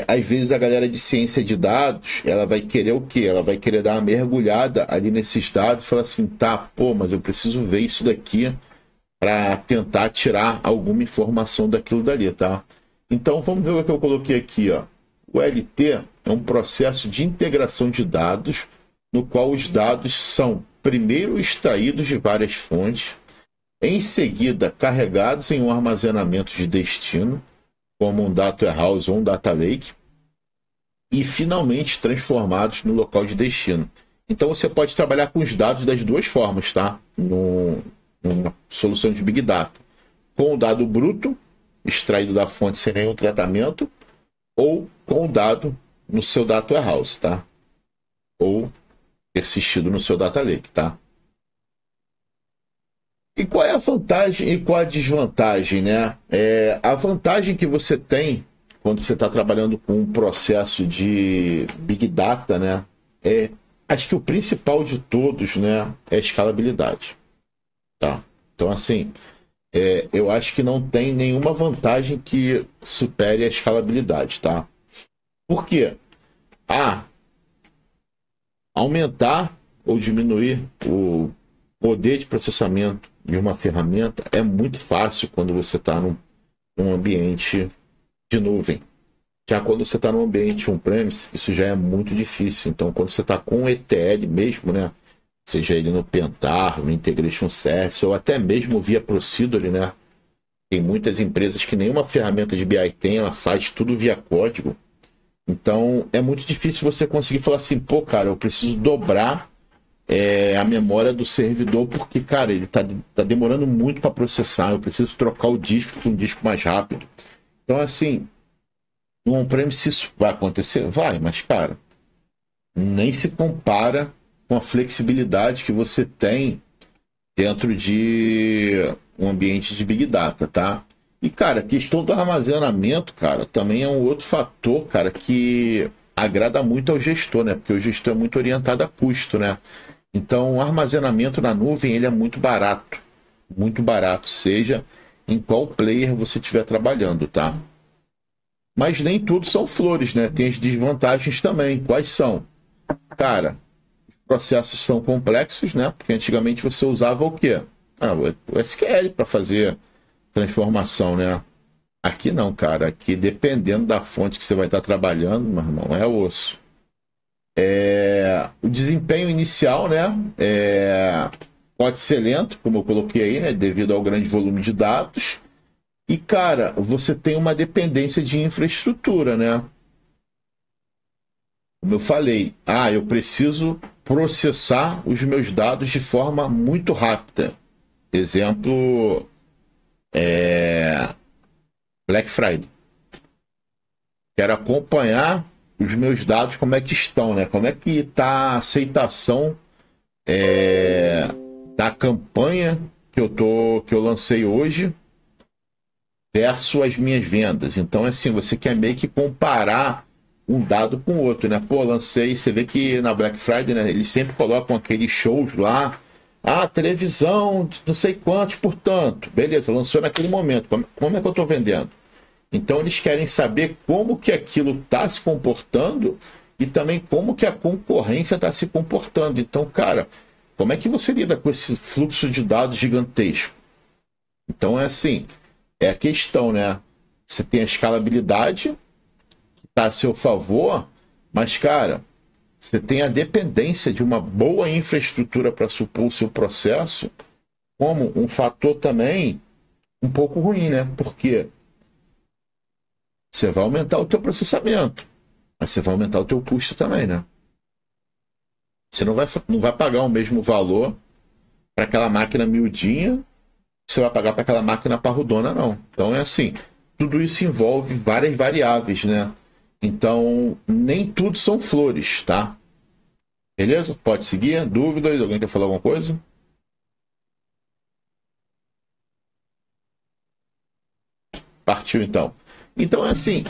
Às vezes a galera de ciência de dados, ela vai querer o quê? Ela vai querer dar uma mergulhada ali nesses dados e falar assim, tá, pô, mas eu preciso ver isso daqui para tentar tirar alguma informação daquilo dali, tá? Então vamos ver o que eu coloquei aqui, ó. O LT é um processo de integração de dados no qual os dados são primeiro extraídos de várias fontes, em seguida carregados em um armazenamento de destino, como um Data Warehouse ou um Data Lake, e finalmente transformados no local de destino. Então você pode trabalhar com os dados das duas formas, tá? Numa solução de Big Data. Com o dado bruto, extraído da fonte sem nenhum tratamento, ou com o dado no seu Data Warehouse, tá? Ou persistido no seu Data Lake, tá? E qual é a vantagem e qual a desvantagem, né? A vantagem que você tem quando você está trabalhando com um processo de Big Data, né? Acho que o principal de todos, né, é a escalabilidade. Tá? Então, assim, eu acho que não tem nenhuma vantagem que supere a escalabilidade, tá? Por quê? Aumentar ou diminuir o poder de processamento de uma ferramenta é muito fácil quando você está num ambiente de nuvem. Já quando você está no ambiente on-premise, isso já é muito difícil. Então, quando você está com o ETL mesmo, né? Seja ele no Pentar, no Integration Service, ou até mesmo via Procedure, né? Tem muitas empresas que nenhuma ferramenta de BI tem, ela faz tudo via código. Então, é muito difícil você conseguir falar assim, pô, cara, eu preciso dobrar a memória do servidor, porque, cara, ele tá demorando muito para processar, eu preciso trocar o disco para um disco mais rápido. Então, assim, no on-premise isso vai acontecer? Vai, mas, cara, nem se compara com a flexibilidade que você tem dentro de um ambiente de Big Data, tá? E, cara, a questão do armazenamento, cara, também é um outro fator, cara, que agrada muito ao gestor, né? Porque o gestor é muito orientado a custo, né? Então, o armazenamento na nuvem, ele é muito barato, seja em qual player você estiver trabalhando, tá? Mas nem tudo são flores, né? Tem as desvantagens também. Quais são? Cara, processos são complexos, né? Porque antigamente você usava o quê? O SQL para fazer transformação, né? Aqui não, cara. Aqui, dependendo da fonte que você vai estar trabalhando, meu irmão, é osso. O desempenho inicial, né? Pode ser lento, como eu coloquei aí, né? Devido ao grande volume de dados. E, cara, você tem uma dependência de infraestrutura, né? Como eu falei, eu preciso processar os meus dados de forma muito rápida. Exemplo, Black Friday. Quero acompanhar os meus dados, como é que estão, né? Como é que está a aceitação da campanha que eu lancei hoje versus as minhas vendas. Então, assim, você quer meio que comparar um dado com o outro, né? Pô, lancei, você vê que na Black Friday, né, eles sempre colocam aqueles shows lá, televisão, não sei quantos, portanto, beleza, lançou naquele momento, como é que eu estou vendendo? Então eles querem saber como que aquilo está se comportando e também como que a concorrência está se comportando. Então, cara, como é que você lida com esse fluxo de dados gigantesco? Então é assim, é a questão, né? Você tem a escalabilidade que está a seu favor, mas, cara, você tem a dependência de uma boa infraestrutura para supor o seu processo como um fator também um pouco ruim, né? Porque você vai aumentar o teu processamento, mas você vai aumentar o teu custo também, né? Você não vai pagar o mesmo valor para aquela máquina miudinha, você vai pagar para aquela máquina parrudona, não. Então é assim, tudo isso envolve várias variáveis, né? Então, nem tudo são flores, tá? Beleza? Pode seguir? Dúvidas? Alguém quer falar alguma coisa? Partiu então. Então é assim,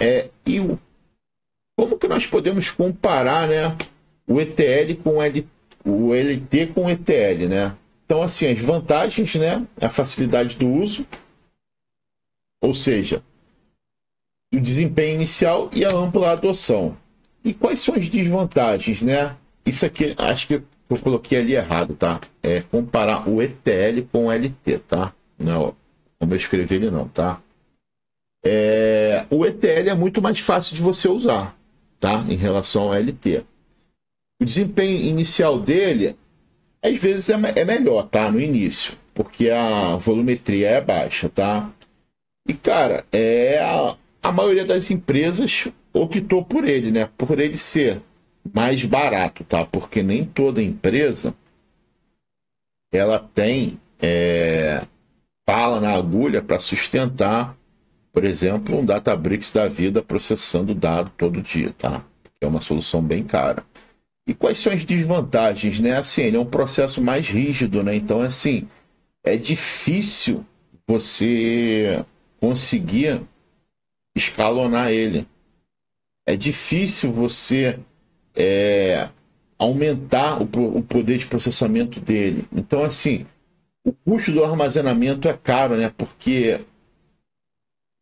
como que nós podemos comparar, né, o ETL com o LT com o ETL, né? Então, assim, as vantagens, né, a facilidade do uso, ou seja, o desempenho inicial e a ampla adoção. E quais são as desvantagens, né? Isso aqui, acho que eu coloquei ali errado, tá? É comparar o ETL com o LT, tá? Não, como eu escrevi ele não, tá? O ETL é muito mais fácil de você usar, tá? Em relação ao LT. O desempenho inicial dele, às vezes, é melhor, tá? No início, porque a volumetria é baixa, tá? E, cara, a maioria das empresas optou por ele, né? Por ele ser mais barato, tá? Porque nem toda empresa ela tem bala na agulha para sustentar, por exemplo, um Databricks da vida processando dado todo dia, tá? É uma solução bem cara. E quais são as desvantagens, né? Assim, ele é um processo mais rígido, né? Então, assim, é difícil você conseguir escalonar ele. É difícil você aumentar o poder de processamento dele. Então, assim, o custo do armazenamento é caro, né? Porque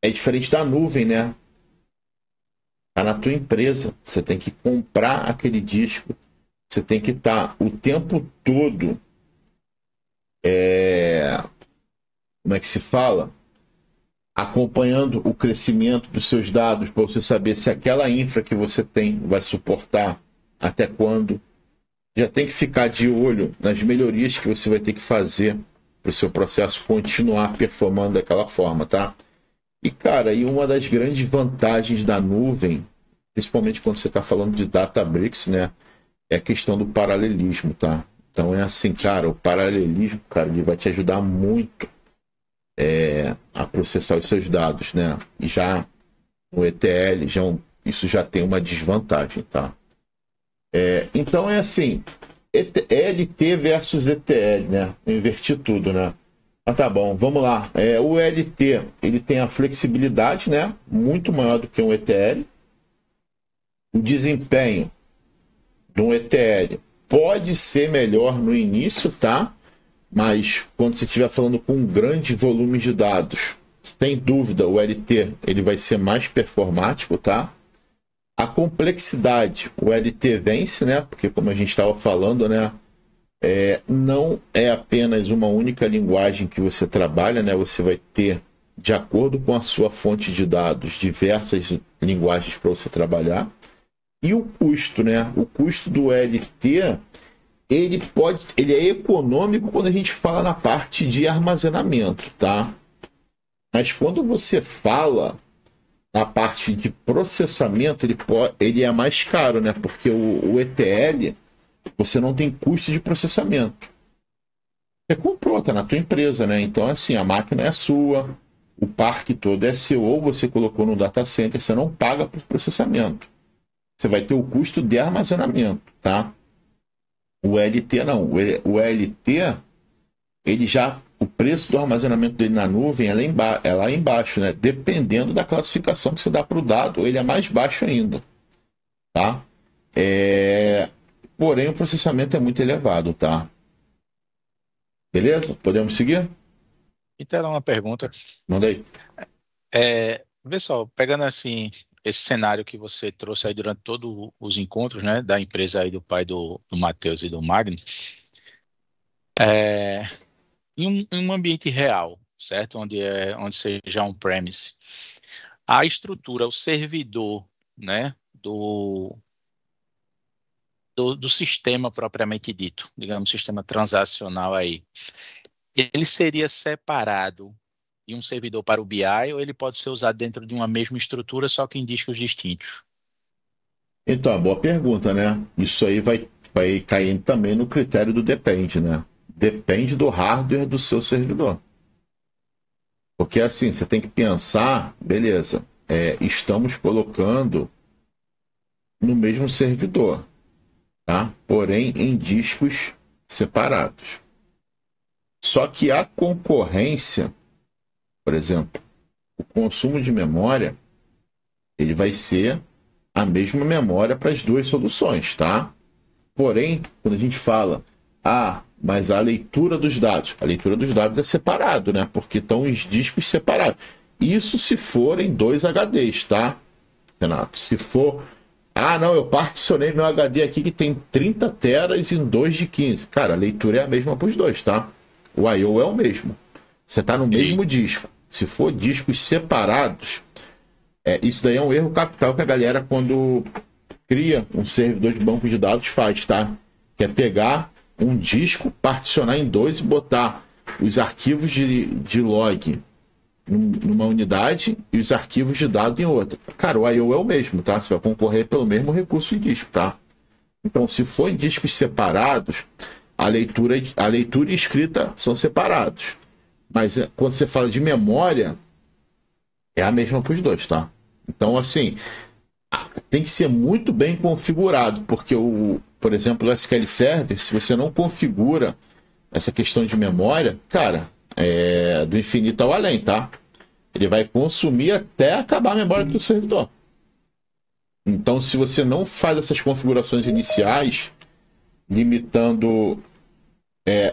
é diferente da nuvem, né? Tá na tua empresa. Você tem que comprar aquele disco. Você tem que estar o tempo todo. Como é que se fala? acompanhando o crescimento dos seus dados para você saber se aquela infra que você tem vai suportar até quando. Já tem que ficar de olho nas melhorias que você vai ter que fazer para o seu processo continuar performando daquela forma, tá? E, cara, e uma das grandes vantagens da nuvem, principalmente quando você está falando de Databricks, né? É a questão do paralelismo, tá? Então é assim, cara, o paralelismo, cara, ele vai te ajudar muito a processar os seus dados, né? E já no ETL, isso já tem uma desvantagem, tá? Então é assim, LT versus ETL, né? Eu inverti tudo, né? Ah, tá bom, vamos lá. O LT, ele tem a flexibilidade, né? Muito maior do que um ETL. O desempenho de um ETL pode ser melhor no início, tá? Mas quando você estiver falando com um grande volume de dados, sem dúvida o LT ele vai ser mais performático, tá? A complexidade, o LT vence, né? Porque como a gente estava falando, né? Não é apenas uma única linguagem que você trabalha, né? Você vai ter, de acordo com a sua fonte de dados, diversas linguagens para você trabalhar. E o custo, né? O custo do LT, ele é econômico quando a gente fala na parte de armazenamento, tá? Mas quando você fala na parte de processamento, ele é mais caro, né? Porque o ETL, você não tem custo de processamento. Você comprou, tá na tua empresa, né? Então, assim, a máquina é sua, o parque todo é seu, ou você colocou no data center, você não paga por processamento. Você vai ter o custo de armazenamento, tá? O LT não. O LT, o preço do armazenamento dele na nuvem é lá embaixo, né? Dependendo da classificação que você dá para o dado, ele é mais baixo ainda, tá? Porém, o processamento é muito elevado, tá? Beleza? Podemos seguir? Então, uma pergunta. Manda aí. Vê só, pegando assim esse cenário que você trouxe aí durante todos os encontros, né, da empresa aí do pai do Matheus e do Magno, em um ambiente real, certo? Onde seja on-premise, a estrutura, o servidor, né, do sistema propriamente dito, digamos, sistema transacional aí, ele seria separado de um servidor para o BI ou ele pode ser usado dentro de uma mesma estrutura, só que em discos distintos? Então, boa pergunta, né? Isso aí vai cair também no critério do depende, né? Depende do hardware do seu servidor. Porque assim, você tem que pensar, beleza, estamos colocando no mesmo servidor, tá? Porém em discos separados. Só que a concorrência, por exemplo, o consumo de memória, ele vai ser a mesma memória para as duas soluções, tá? Porém, quando a gente fala, mas a leitura dos dados é separado, né? Porque estão os discos separados. Isso se forem 2 HDs, tá, Renato? Se for, não, eu particionei meu HD aqui que tem 30 teras em 2 de 15. Cara, a leitura é a mesma para os dois, tá? O I/O é o mesmo. Você está no mesmo disco. Se for discos separados, isso daí é um erro capital que a galera, quando cria um servidor de banco de dados, faz, tá? Que é pegar um disco, particionar em 2 e botar os arquivos de log numa unidade e os arquivos de dado em outra. Cara, o I/O é o mesmo, tá? Você vai concorrer pelo mesmo recurso de disco, tá? Então, se for em discos separados, a leitura e a escrita são separados. Mas quando você fala de memória, é a mesma para os dois, tá? Então, assim, tem que ser muito bem configurado, porque, por exemplo, o SQL Server, se você não configura essa questão de memória, cara, do infinito ao além, tá? Ele vai consumir até acabar a memória do servidor. Então, se você não faz essas configurações iniciais, limitando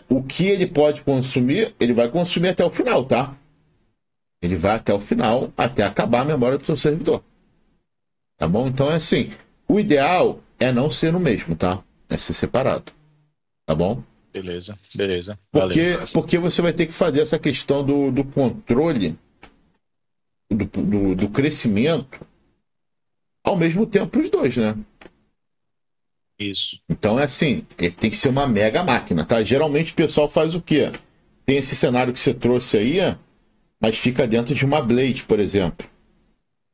o que ele pode consumir, ele vai consumir até o final, tá? Ele vai até o final, até acabar a memória do seu servidor. Tá bom? Então, assim, o ideal é não ser no mesmo, tá? É ser separado. Tá bom? Beleza. Porque você vai ter que fazer essa questão do controle do crescimento ao mesmo tempo para os dois, né? Isso. Então é assim, tem que ser uma mega máquina, tá? Geralmente o pessoal faz o quê? Tem esse cenário que você trouxe aí, mas fica dentro de uma Blade, por exemplo,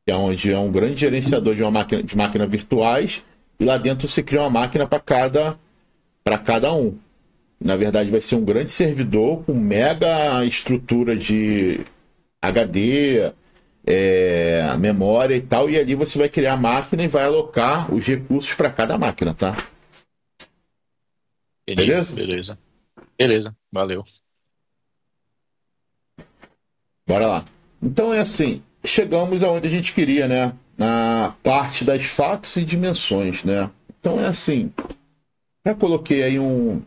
que é onde é um grande gerenciador de máquinas virtuais, e lá dentro você cria uma máquina para cada um. Na verdade, vai ser um grande servidor com mega estrutura de HD, memória e tal, e ali você vai criar a máquina e vai alocar os recursos para cada máquina, tá? Beleza? Beleza, valeu. Bora lá. Então é assim, chegamos aonde a gente queria, né? Na parte das fatos e dimensões, né? Então é assim, já coloquei aí um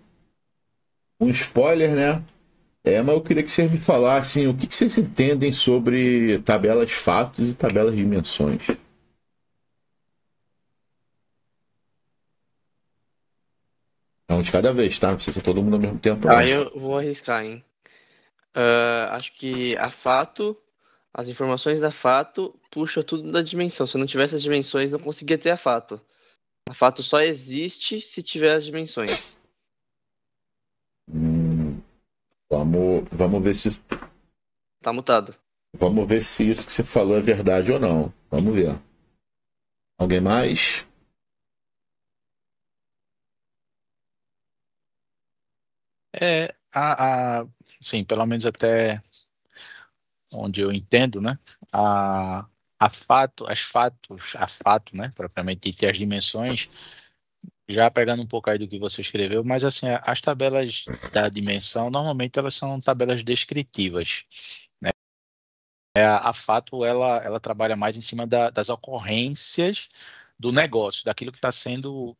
spoiler, né? Mas eu queria que vocês me falassem o que vocês entendem sobre tabelas fatos e tabelas dimensões. É um de cada vez, tá? Não precisa ser todo mundo ao mesmo tempo, não. Aí eu vou arriscar, hein? Acho que as informações da fato puxam tudo da dimensão. Se eu não tivesse as dimensões, não conseguia ter a fato. A fato só existe se tiver as dimensões. Vamos ver se Tá mutado. Vamos ver se isso que você falou é verdade ou não. Vamos ver. Alguém mais? Sim, pelo menos até onde eu entendo, né? A fato, né? Propriamente dito, e as dimensões, já pegando um pouco aí do que você escreveu, mas assim, as tabelas da dimensão, normalmente elas são tabelas descritivas. A fato, ela trabalha mais em cima das ocorrências do negócio, daquilo que está sendo,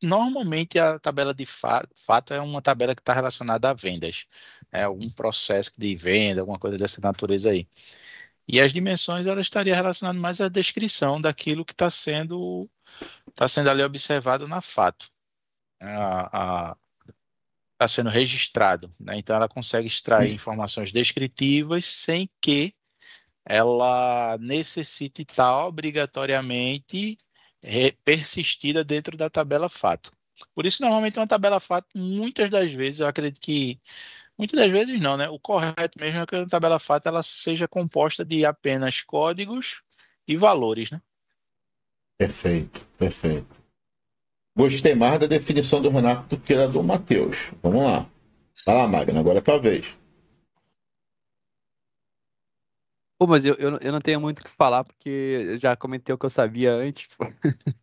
normalmente a tabela de fato é uma tabela que está relacionada a vendas, algum processo de venda, alguma coisa dessa natureza aí. E as dimensões, ela estaria relacionada mais à descrição daquilo que está sendo ali observado na fato. Está sendo registrado, né? Então ela consegue extrair informações descritivas sem que ela necessite estar obrigatoriamente persistida dentro da tabela fato. Por isso, normalmente, uma tabela fato, muitas das vezes, eu acredito que, muitas das vezes não, né? O correto mesmo é que a tabela fato ela seja composta de apenas códigos e valores, né? Perfeito, perfeito. Gostei mais da definição do Renato do que da do Matheus. Vamos lá. Vai lá, Magna, agora é a tua vez. Pô, mas eu não tenho muito o que falar, porque eu já comentei o que eu sabia antes. Pô.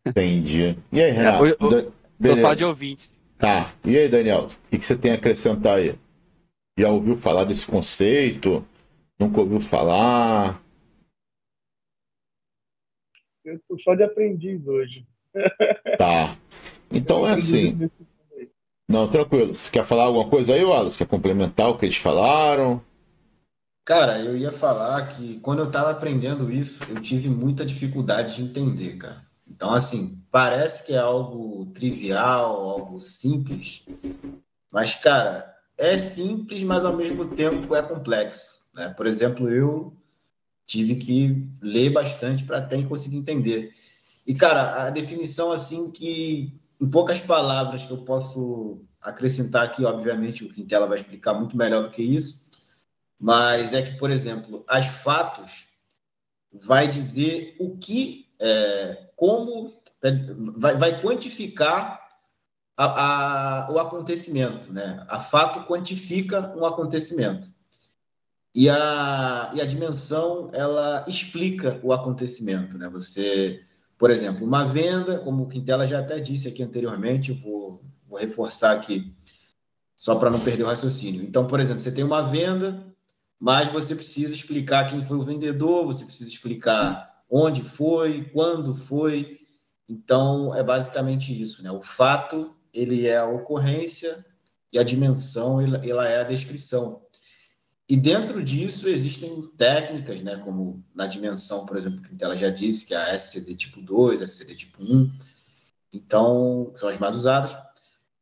Entendi. E aí, É, Renato? tô só de Beleza. ouvinte. Tá. E aí, Daniel? O que você tem a acrescentar aí? Já ouviu falar desse conceito? Nunca ouviu falar? Eu tô só de aprendiz hoje. Tá. Então é assim. Não, tranquilo. Você quer falar alguma coisa aí, Wallace? Quer complementar o que eles falaram? Cara, eu ia falar que quando eu estava aprendendo isso, eu tive muita dificuldade de entender, cara. Então, assim, parece que é algo trivial, algo simples, mas, cara, é simples, mas ao mesmo tempo é complexo, né? Por exemplo, eu tive que ler bastante para até conseguir entender. E, cara, a definição, assim, que em poucas palavras que eu posso acrescentar aqui, obviamente, o Quintela vai explicar muito melhor do que isso, mas é que, por exemplo, as fatos vai dizer o que, como, vai quantificar o acontecimento, né? A fato quantifica um acontecimento. E a dimensão, ela explica o acontecimento, né? Você, por exemplo, uma venda, como o Quintela já até disse aqui anteriormente, eu vou reforçar aqui, só para não perder o raciocínio. Então, por exemplo, você tem uma venda, mas você precisa explicar quem foi o vendedor, você precisa explicar onde foi, quando foi. Então, é basicamente isso, né? O fato, ele é a ocorrência e a dimensão, ela é a descrição. E dentro disso existem técnicas, né? Como na dimensão, por exemplo, que ela já disse, que é a SCD tipo 2, a SCD tipo 1. Então, são as mais usadas.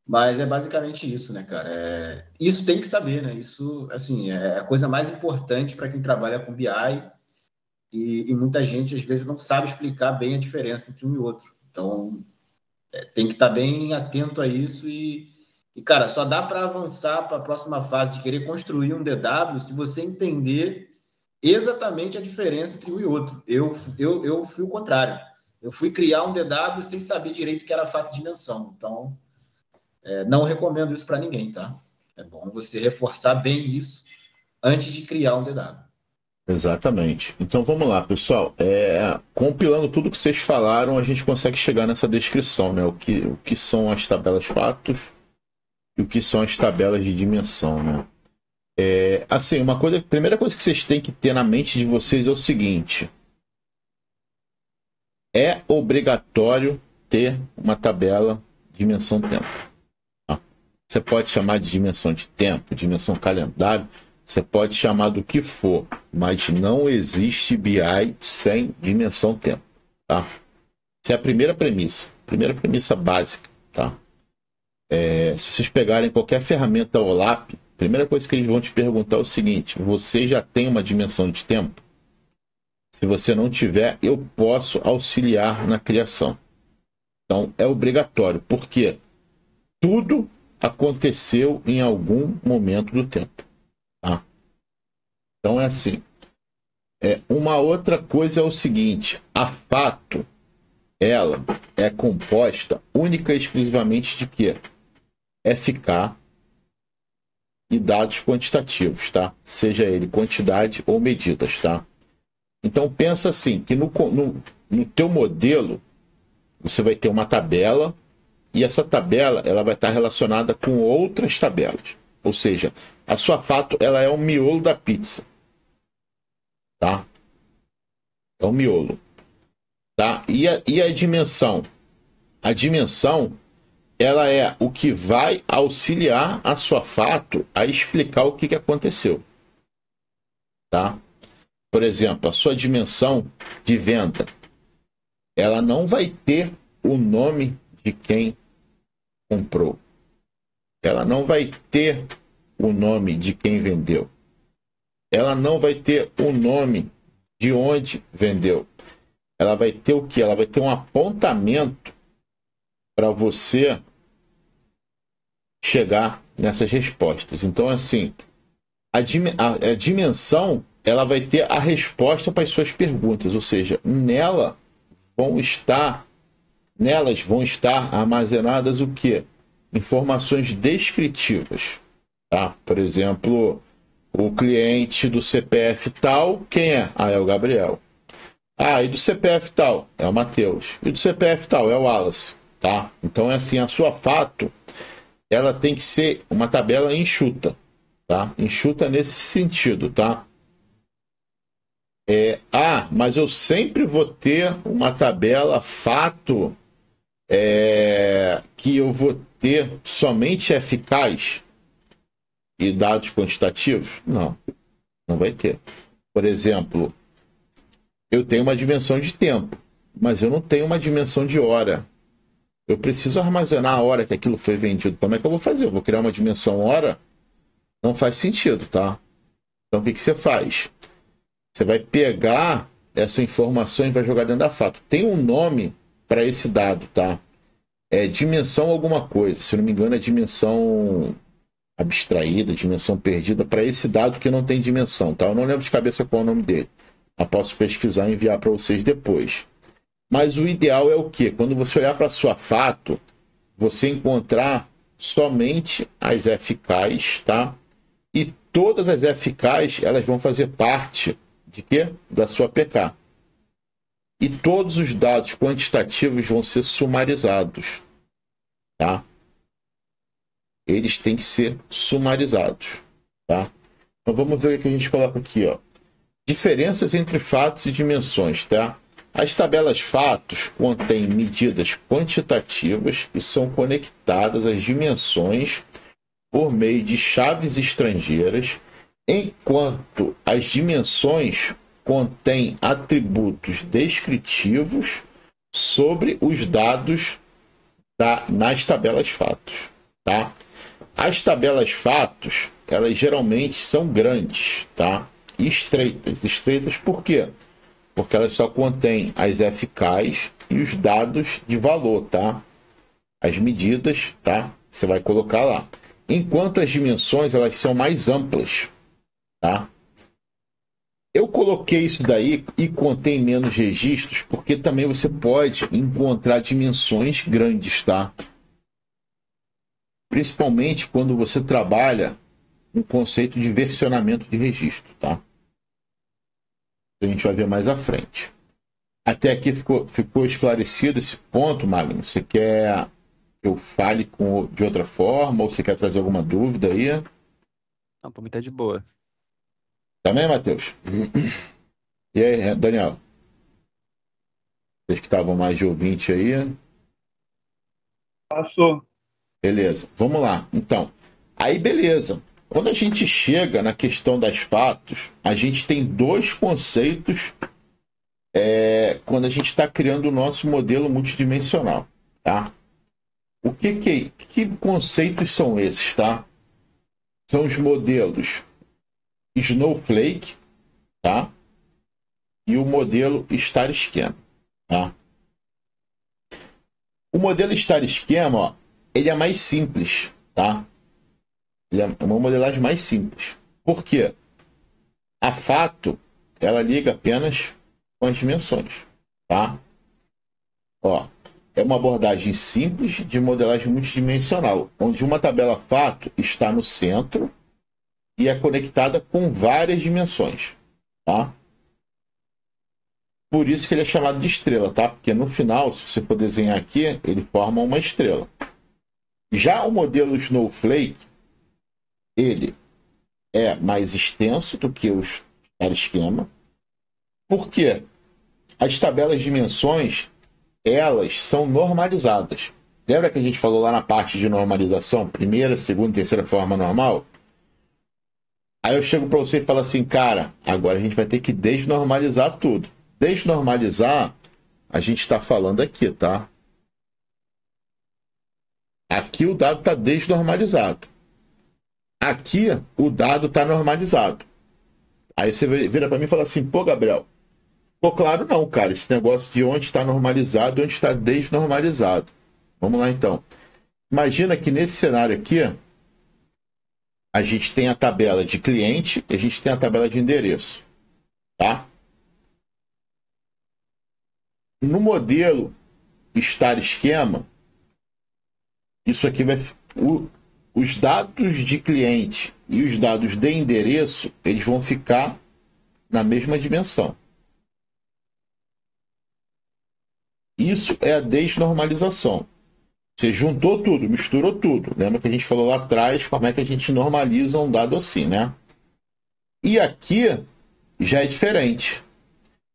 Mas é basicamente isso, né, cara? Isso tem que saber, né? Isso, assim, é a coisa mais importante para quem trabalha com BI. e muita gente, às vezes, não sabe explicar bem a diferença entre um e outro. Então, tem que estar bem atento a isso e cara, só dá para avançar para a próxima fase de querer construir um DW se você entender exatamente a diferença entre um e outro. Eu fui o contrário. Eu fui criar um DW sem saber direito o que era fato de dimensão. Então, não recomendo isso para ninguém, tá? É bom você reforçar bem isso antes de criar um DW. Exatamente. Então vamos lá, pessoal. Compilando tudo que vocês falaram, a gente consegue chegar nessa descrição, né? O que são as tabelas fatos e o que são as tabelas de dimensão, né? Assim, a primeira coisa que vocês têm que ter na mente de vocês é o seguinte: é obrigatório ter uma tabela dimensão-tempo. Tá? Você pode chamar de dimensão de tempo, dimensão calendário, você pode chamar do que for, mas não existe BI sem dimensão-tempo. Tá? Essa é a primeira premissa básica. Tá? Se vocês pegarem qualquer ferramenta OLAP, a primeira coisa que eles vão te perguntar é o seguinte: você já tem uma dimensão de tempo? Se você não tiver, eu posso auxiliar na criação. Então, é obrigatório, porque tudo aconteceu em algum momento do tempo. Tá? Então, é assim. Uma outra coisa é o seguinte: a fato, ela é composta única e exclusivamente de quê? FK e dados quantitativos, tá? Seja ele quantidade ou medidas, tá? Então pensa assim, que no teu modelo você vai ter uma tabela e essa tabela ela vai estar relacionada com outras tabelas. Ou seja, a sua fato ela é o miolo da pizza, tá? É o miolo, tá? E a dimensão? A dimensão ela é o que vai auxiliar a sua fato a explicar o que aconteceu, tá? Por exemplo, a sua dimensão de venda, ela não vai ter o nome de quem comprou. Ela não vai ter o nome de quem vendeu. Ela não vai ter o nome de onde vendeu. Ela vai ter o quê? Ela vai ter um apontamento para você chegar nessas respostas. Então, assim, a dimensão ela vai ter a resposta para as suas perguntas, ou seja, nelas vão estar armazenadas o quê? Informações descritivas, tá? Por exemplo, o cliente do CPF tal, quem é? É o Gabriel. E do CPF tal, é o Matheus. E do CPF tal, é o Wallace, tá? Então é assim, a sua fato, ela tem que ser uma tabela enxuta, tá? Enxuta nesse sentido, tá? Mas eu sempre vou ter uma tabela fato que eu vou ter somente eficaz e dados quantitativos? Não vai ter. Por exemplo, eu tenho uma dimensão de tempo, mas eu não tenho uma dimensão de hora. Eu preciso armazenar a hora que aquilo foi vendido. Como é que eu vou fazer? Eu vou criar uma dimensão hora? Não faz sentido, tá? Então o que você faz? Você vai pegar essa informação e vai jogar dentro da fato. Tem um nome para esse dado, tá? É dimensão alguma coisa. Se eu não me engano, é dimensão abstraída, dimensão perdida, para esse dado que não tem dimensão, tá? Eu não lembro de cabeça qual é o nome dele. Eu posso pesquisar e enviar para vocês depois. Mas o ideal é o quê? Quando você olhar para a sua fato, você encontrar somente as eficazes, tá? E todas as eficazes, elas vão fazer parte de quê? Da sua PK. E todos os dados quantitativos vão ser sumarizados, tá? Eles têm que ser sumarizados, tá? Então vamos ver o que a gente coloca aqui, ó. Diferenças entre fatos e dimensões, tá? As tabelas fatos contêm medidas quantitativas que são conectadas às dimensões por meio de chaves estrangeiras, enquanto as dimensões contêm atributos descritivos sobre os dados nas tabelas fatos, tá? As tabelas fatos, elas geralmente são grandes, tá? E estreitas. Estreitas por quê? porque elas só contêm as FKs e os dados de valor, tá? As medidas, tá? Você vai colocar lá. Enquanto as dimensões, elas são mais amplas, tá? Eu coloquei isso daí e contém menos registros, porque também você pode encontrar dimensões grandes, tá? Principalmente quando você trabalha um conceito de versionamento de registro, tá? A gente vai ver mais à frente. Até aqui ficou esclarecido esse ponto, Magno? Você quer que eu fale de outra forma ou você quer trazer alguma dúvida aí? Não, pra mim tá de boa. Também, Matheus? E aí, Daniel? Vocês que estavam mais de ouvinte aí? Passou. Beleza, vamos lá. Então, aí beleza. Quando a gente chega na questão das fatos, a gente tem dois conceitos quando a gente está criando o nosso modelo multidimensional, tá? Que conceitos são esses, tá? São os modelos Snowflake, tá? E o modelo Star Schema, tá? O modelo Star Schema, ó, ele é mais simples, tá? Ele é uma modelagem mais simples. Por quê? A fato, ela liga apenas com as dimensões, tá? Ó, é uma abordagem simples de modelagem multidimensional, onde uma tabela fato está no centro e é conectada com várias dimensões, tá? Por isso que ele é chamado de estrela, tá? Porque no final, se você for desenhar aqui, ele forma uma estrela. Já o modelo Snowflake, ele é mais extenso do que o Star Schema. Por quê? As tabelas de dimensões, elas são normalizadas. Lembra que a gente falou lá na parte de normalização? Primeira, segunda, terceira forma normal? Aí eu chego para você e falo assim, cara, agora a gente vai ter que desnormalizar tudo. Desnormalizar, a gente está falando aqui, tá? Aqui o dado está desnormalizado. Aqui o dado está normalizado. Aí você vira para mim e fala assim, pô, Gabriel, ficou claro não, cara, esse negócio de onde está normalizado e onde está desnormalizado. Vamos lá então. Imagina que nesse cenário aqui, a gente tem a tabela de cliente e a gente tem a tabela de endereço, tá? No modelo Star Schema, isso aqui vai... Os dados de cliente e os dados de endereço, eles vão ficar na mesma dimensão. Isso é a desnormalização. Você juntou tudo, misturou tudo. Lembra que a gente falou lá atrás como é que a gente normaliza um dado assim, né? E aqui já é diferente.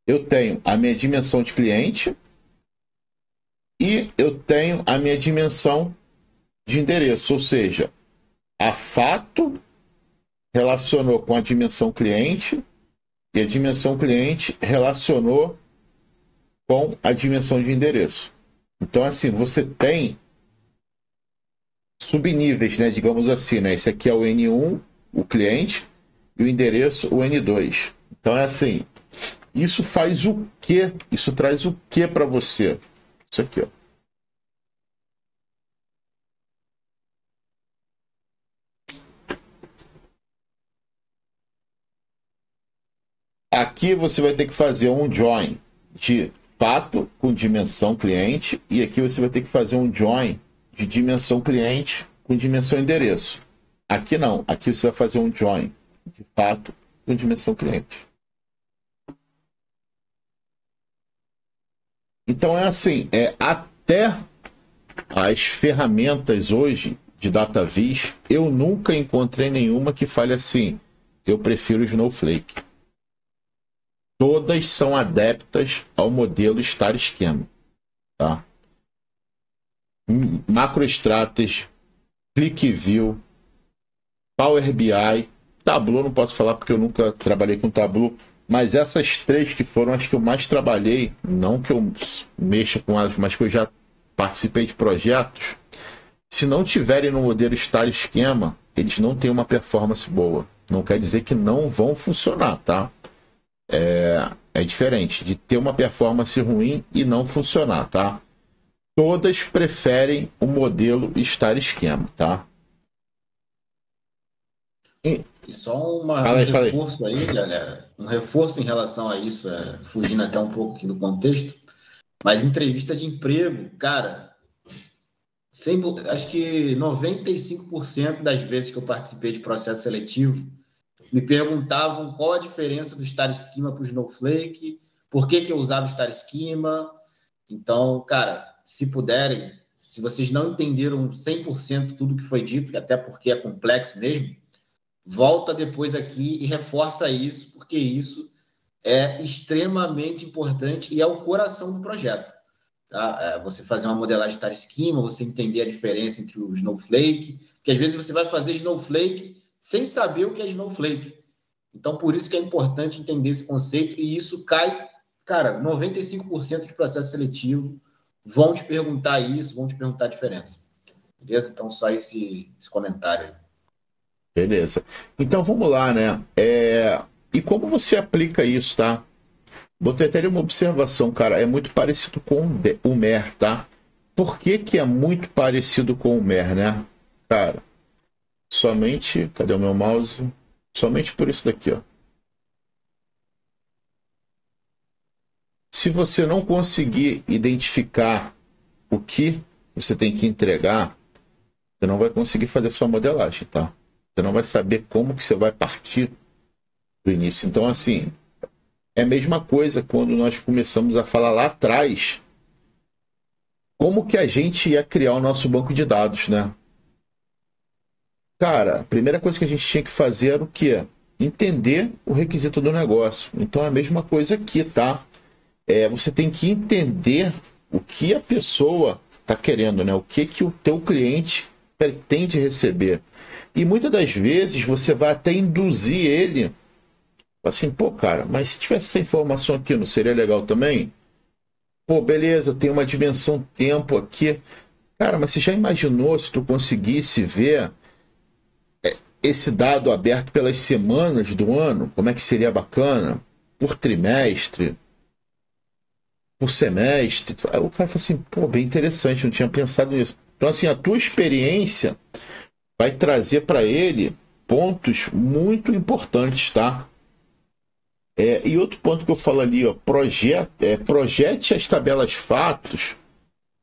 Eu tenho a minha dimensão de cliente e eu tenho a minha dimensão de endereço, ou seja, a fato relacionou com a dimensão cliente e a dimensão cliente relacionou com a dimensão de endereço. Então, assim, você tem subníveis, né, digamos assim, né? Esse aqui é o N1, o cliente, e o endereço, o N2. Então, é assim, isso faz o quê? Isso traz o quê para você? Isso aqui, ó. Aqui você vai ter que fazer um join de fato com dimensão cliente e aqui você vai ter que fazer um join de dimensão cliente com dimensão endereço. Aqui não, aqui você vai fazer um join de fato com dimensão cliente. Então é assim, até as ferramentas hoje de DataVis, eu nunca encontrei nenhuma que fale assim, eu prefiro o Snowflake. Todas são adeptas ao modelo Star Schema, tá? MacroStrategy, ClickView, Power BI, Tableau não posso falar porque eu nunca trabalhei com Tableau, mas essas três que foram as que eu mais trabalhei, não que eu mexa com elas, mas que eu já participei de projetos, se não tiverem no modelo Star Schema, eles não têm uma performance boa. Não quer dizer que não vão funcionar, tá? É diferente de ter uma performance ruim e não funcionar, tá? Todas preferem o modelo Star Schema, tá? E só um Fala aí, fala aí. reforço aí, galera. Um reforço em relação a isso, fugindo até um pouco aqui do contexto. Mas entrevista de emprego, cara, acho que 95% das vezes que eu participei de processo seletivo, me perguntavam qual a diferença do Star Schema para o Snowflake, por que eu usava o Star Schema. Então, cara, se puderem, se vocês não entenderam 100% tudo que foi dito, até porque é complexo mesmo, volta depois aqui e reforça isso, porque isso é extremamente importante e é o coração do projeto. Tá? Você fazer uma modelagem Star Schema, você entender a diferença entre o Snowflake, porque às vezes você vai fazer Snowflake sem saber o que é Snowflake. Então, por isso que é importante entender esse conceito, e isso cai, cara, 95% de processo seletivo vão te perguntar isso, vão te perguntar a diferença. Beleza? Então, só esse comentário aí. Beleza. Então vamos lá, né? E como você aplica isso, tá? Botei até uma observação, cara. É muito parecido com o MER, tá? Por que que é muito parecido com o MER, né? Cara, somente... Cadê o meu mouse? Somente por isso daqui, ó. Se você não conseguir identificar o que você tem que entregar, você não vai conseguir fazer sua modelagem, tá? Você não vai saber como que você vai partir do início. Então, assim, é a mesma coisa quando nós começamos a falar lá atrás como que a gente ia criar o nosso banco de dados, né? Cara, a primeira coisa que a gente tinha que fazer era o quê? Entender o requisito do negócio. Então, é a mesma coisa aqui, tá? Você tem que entender o que a pessoa está querendo, né? O que que o teu cliente pretende receber. E muitas das vezes você vai até induzir ele assim, pô, cara, mas se tivesse essa informação aqui, não seria legal também? Pô, beleza, eu tenho uma dimensão tempo aqui. Cara, mas você já imaginou se tu conseguisse ver esse dado aberto pelas semanas do ano? Como é que seria bacana? Por trimestre? Por semestre? Aí o cara fala assim, pô, bem interessante, não tinha pensado nisso. Então, assim, a tua experiência vai trazer para ele pontos muito importantes, tá? E outro ponto que eu falo ali, ó, projete as tabelas fatos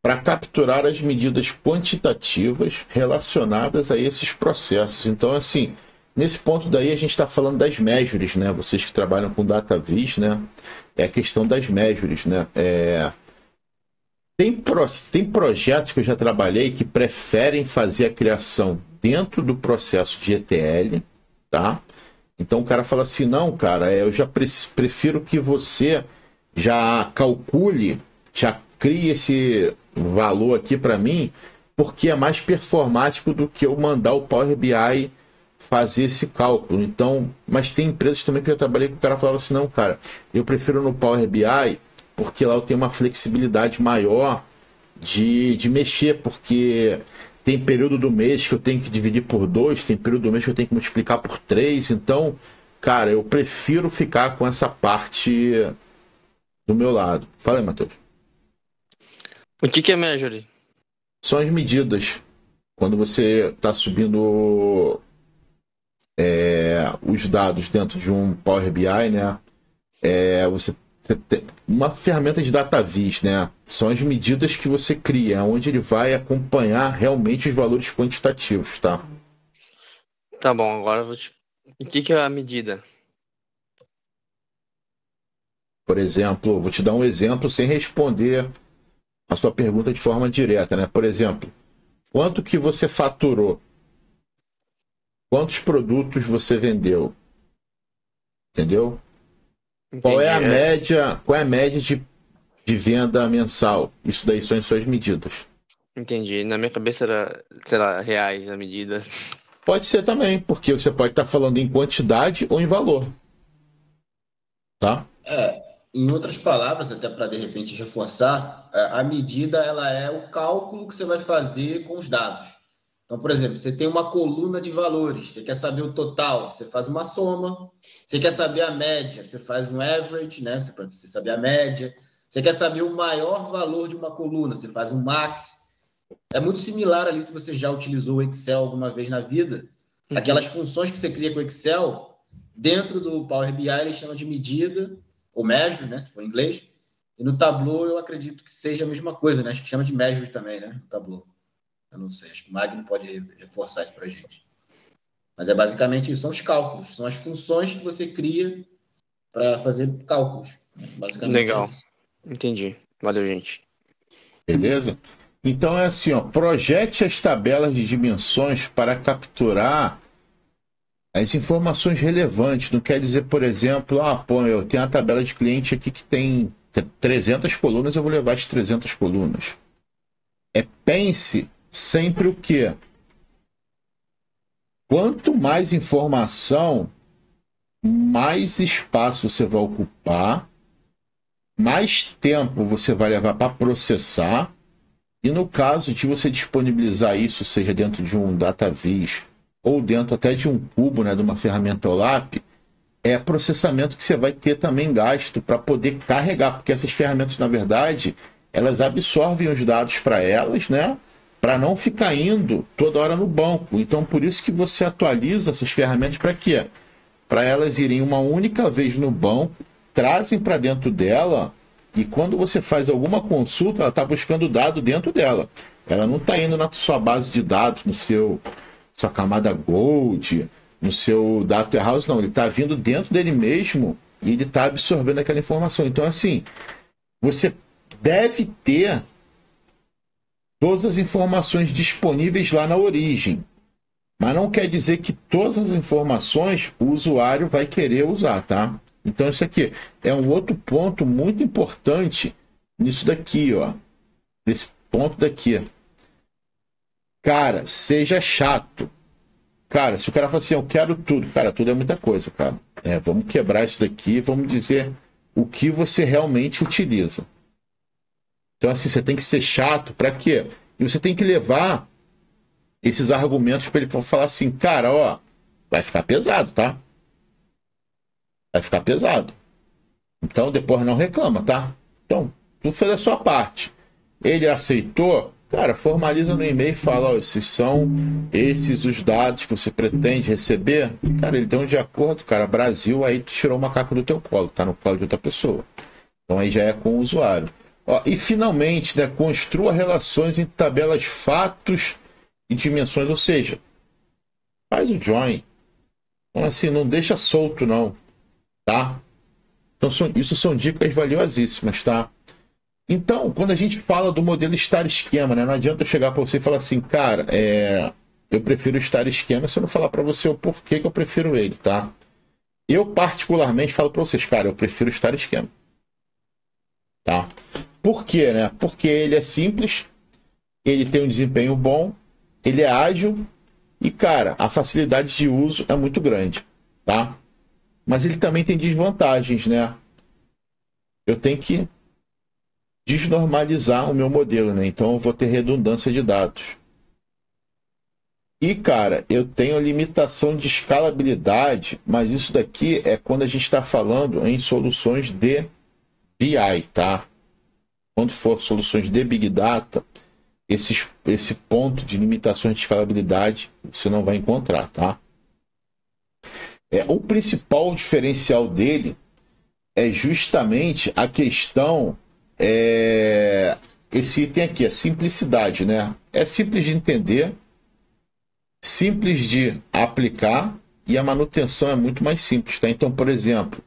para capturar as medidas quantitativas relacionadas a esses processos. Então, assim, nesse ponto daí a gente está falando das measures, né? Vocês que trabalham com DataVis, né? É a questão das measures, né? Tem projetos que eu já trabalhei que preferem fazer a criação dentro do processo de ETL, tá? Então o cara fala assim, não, cara, eu já prefiro que você já calcule, já crie esse valor aqui para mim, porque é mais performático do que eu mandar o Power BI fazer esse cálculo. Então, mas tem empresas também que eu trabalhei que o cara falava assim, não, cara, eu prefiro no Power BI porque lá eu tenho uma flexibilidade maior de mexer, porque tem período do mês que eu tenho que dividir por 2, tem período do mês que eu tenho que multiplicar por 3. Então, cara, eu prefiro ficar com essa parte do meu lado. Fala aí, Matheus. O que é measure? São as medidas. Quando você está subindo os dados dentro de um Power BI, né? Você tem uma ferramenta de DataVis, né? São as medidas que você cria, onde ele vai acompanhar realmente os valores quantitativos, tá? Tá bom, agora eu vou te... O que é a medida? Por exemplo, vou te dar um exemplo sem responder a sua pergunta de forma direta, né? Por exemplo, quanto que você faturou? Quantos produtos você vendeu? Entendeu? Qual é a média, de venda mensal? Isso daí são as suas medidas. Entendi. Na minha cabeça era, sei lá, reais a medida. Pode ser também, porque você pode estar falando em quantidade ou em valor. Tá? Em outras palavras, até para de repente reforçar, a medida ela é o cálculo que você vai fazer com os dados. Então, por exemplo, você tem uma coluna de valores, você quer saber o total, você faz uma soma. Você quer saber a média, você faz um average, né? Para você saber a média. Você quer saber o maior valor de uma coluna, você faz um max. É muito similar ali, se você já utilizou o Excel alguma vez na vida. Aquelas funções que você cria com o Excel, dentro do Power BI, ele chama de medida, ou measure, né? Se for em inglês. E no Tableau, eu acredito que seja a mesma coisa, né? Acho que chama de measure também, né? No Tableau. Eu não sei, acho que o Magno pode reforçar isso para a gente. Mas é basicamente isso, são os cálculos, são as funções que você cria para fazer cálculos. Basicamente Legal. é isso. Entendi. Valeu, gente. Beleza? Então é assim, ó, projete as tabelas de dimensões para capturar as informações relevantes. Não quer dizer, por exemplo, pô, eu tenho uma tabela de cliente aqui que tem 300 colunas, eu vou levar as 300 colunas. Pense sempre o quê? Quanto mais informação, mais espaço você vai ocupar, mais tempo você vai levar para processar, e no caso de você disponibilizar isso, seja dentro de um DataVis ou dentro até de um cubo, né, de uma ferramenta OLAP, é processamento que você vai ter também gasto para poder carregar, porque essas ferramentas, na verdade, elas absorvem os dados para elas, né, para não ficar indo toda hora no banco. Então, por isso que você atualiza essas ferramentas para quê? Para elas irem uma única vez no banco, trazem para dentro dela, e quando você faz alguma consulta, ela está buscando dado dentro dela. Ela não está indo na sua base de dados, no sua camada Gold, no seu Data Warehouse, não. Ele está vindo dentro dele mesmo e ele está absorvendo aquela informação. Então, assim, você deve ter todas as informações disponíveis lá na origem. Mas não quer dizer que todas as informações o usuário vai querer usar, tá? Então isso aqui é um outro ponto muito importante nisso daqui, ó. Nesse ponto daqui. Cara, seja chato. Cara, se o cara fala assim, eu quero tudo. Cara, tudo é muita coisa, cara. Vamos quebrar isso daqui e vamos dizer o que você realmente utiliza. Então assim, você tem que ser chato para quê? E você tem que levar esses argumentos para ele falar assim, cara, ó, vai ficar pesado, tá? Vai ficar pesado. Então depois não reclama, tá? Então, tu fez a sua parte. Ele aceitou, cara, formaliza no e-mail e fala, ó, esses os dados que você pretende receber. Cara, ele deu um de acordo, cara, Brasil, aí tu tirou o macaco do teu colo, tá no colo de outra pessoa. Então aí já é com o usuário. Ó, e finalmente, né, construa relações entre tabelas, fatos e dimensões, ou seja, faz o join. Então, assim, não deixa solto, não, tá? Então, isso são dicas valiosíssimas, tá? Então, quando a gente fala do modelo Star Schema, né, não adianta eu chegar para você e falar assim, cara, eu prefiro o Star Schema, se eu não falar para você o porquê que eu prefiro ele, tá? Eu, particularmente, falo para vocês, cara, eu prefiro o Star Schema. Tá? Por quê, né? Porque ele é simples, ele tem um desempenho bom, ele é ágil e, cara, a facilidade de uso é muito grande, tá? Mas ele também tem desvantagens, né? Eu tenho que desnormalizar o meu modelo, né? Então eu vou ter redundância de dados. E, cara, eu tenho limitação de escalabilidade, mas isso daqui é quando a gente está falando em soluções de BI, tá? Quando for soluções de Big Data, esse ponto de limitações de escalabilidade você não vai encontrar, tá? O principal diferencial dele é justamente a questão, esse item aqui, a simplicidade, né? É simples de entender, simples de aplicar e a manutenção é muito mais simples, tá? Então, por exemplo,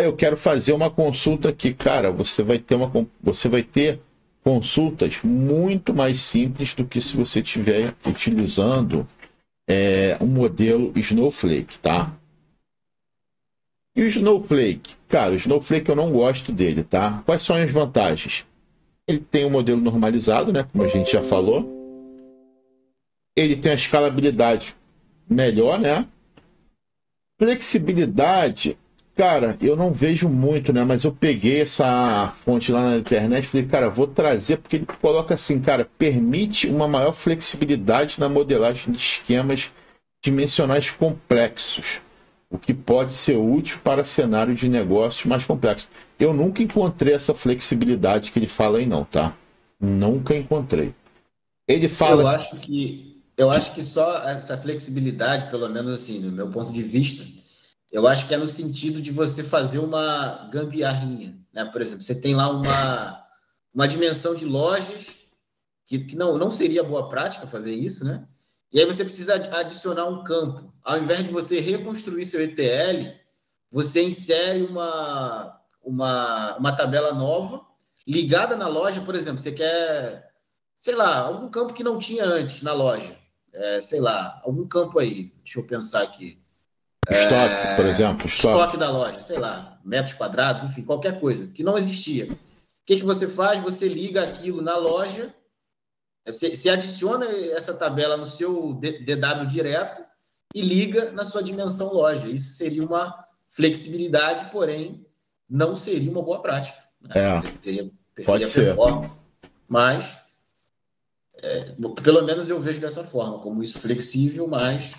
eu quero fazer uma consulta aqui, cara, você vai ter consultas muito mais simples do que se você estiver utilizando um modelo Snowflake, tá? E o Snowflake? Cara, o Snowflake eu não gosto dele, tá? Quais são as vantagens? Ele tem um modelo normalizado, né? Como a gente já falou. Ele tem a escalabilidade melhor, né? Flexibilidade, cara, eu não vejo muito, né? Mas eu peguei essa fonte lá na internet e falei, cara, vou trazer, porque ele coloca assim, cara, permite uma maior flexibilidade na modelagem de esquemas dimensionais complexos, o que pode ser útil para cenários de negócios mais complexos. Eu nunca encontrei essa flexibilidade que ele fala aí, não, tá? Nunca encontrei. Ele fala. Eu acho que só essa flexibilidade, pelo menos assim, do meu ponto de vista, eu acho que é no sentido de você fazer uma gambiarrinha, né? Por exemplo, você tem lá uma dimensão de lojas que não seria boa prática fazer isso, né? E aí você precisa adicionar um campo. Ao invés de você reconstruir seu ETL, você insere uma tabela nova ligada na loja. Por exemplo, você quer, sei lá, algum campo que não tinha antes na loja. Sei lá, algum campo aí. Deixa eu pensar aqui. Estoque, por exemplo. Estoque da loja, sei lá, metros quadrados, enfim, qualquer coisa, que não existia. O que você faz? Você liga aquilo na loja, você adiciona essa tabela no seu DW direto e liga na sua dimensão loja. Isso seria uma flexibilidade, porém, não seria uma boa prática. Né? Você teria performance. Mas, pelo menos eu vejo dessa forma, como isso flexível, mas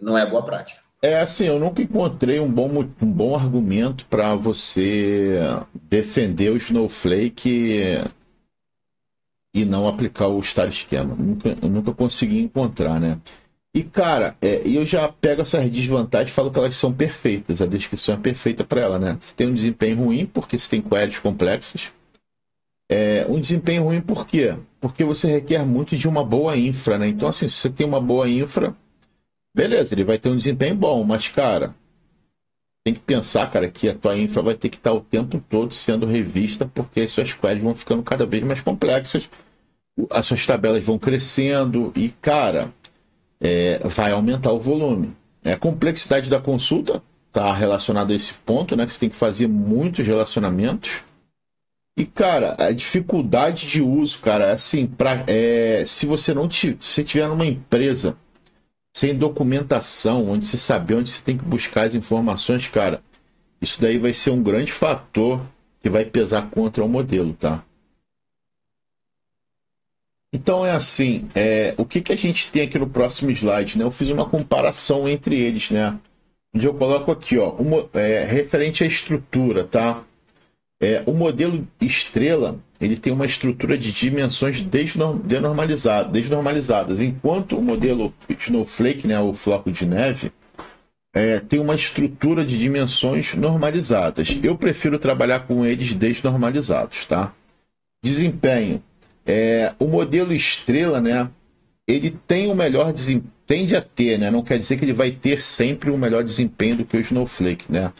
não é boa prática. Assim, eu nunca encontrei um bom argumento para você defender o Snowflake e não aplicar o Star Schema. Eu nunca consegui encontrar, né? E, cara, eu já pego essas desvantagens e falo que elas são perfeitas. A descrição é perfeita para ela, né? Você tem um desempenho ruim porque você tem queries complexas. Um desempenho ruim por quê? Porque você requer muito de uma boa infra, né? Então, assim, se você tem uma boa infra, beleza, ele vai ter um desempenho bom, mas, cara, tem que pensar, cara, que a tua infra vai ter que estar o tempo todo sendo revista, porque as suas queries vão ficando cada vez mais complexas, as suas tabelas vão crescendo e, cara, vai aumentar o volume. A complexidade da consulta está relacionada a esse ponto, né? Que você tem que fazer muitos relacionamentos. E, cara, a dificuldade de uso, cara, assim, se você não se você tiver numa empresa sem documentação, onde você sabe onde você tem que buscar as informações, cara, isso daí vai ser um grande fator que vai pesar contra o modelo, tá? Então é assim, o que a gente tem aqui no próximo slide, né? Eu fiz uma comparação entre eles, né? Onde eu coloco aqui, ó, referente à estrutura, tá? O modelo Estrela, ele tem uma estrutura de dimensões desnormalizadas, enquanto o modelo Snowflake, né, o floco de neve, tem uma estrutura de dimensões normalizadas. Eu prefiro trabalhar com eles desnormalizados, tá? Desempenho. O modelo Estrela, né, ele tem o melhor desempenho, tende a ter, né? Não quer dizer que ele vai ter sempre o melhor desempenho do que o Snowflake, né?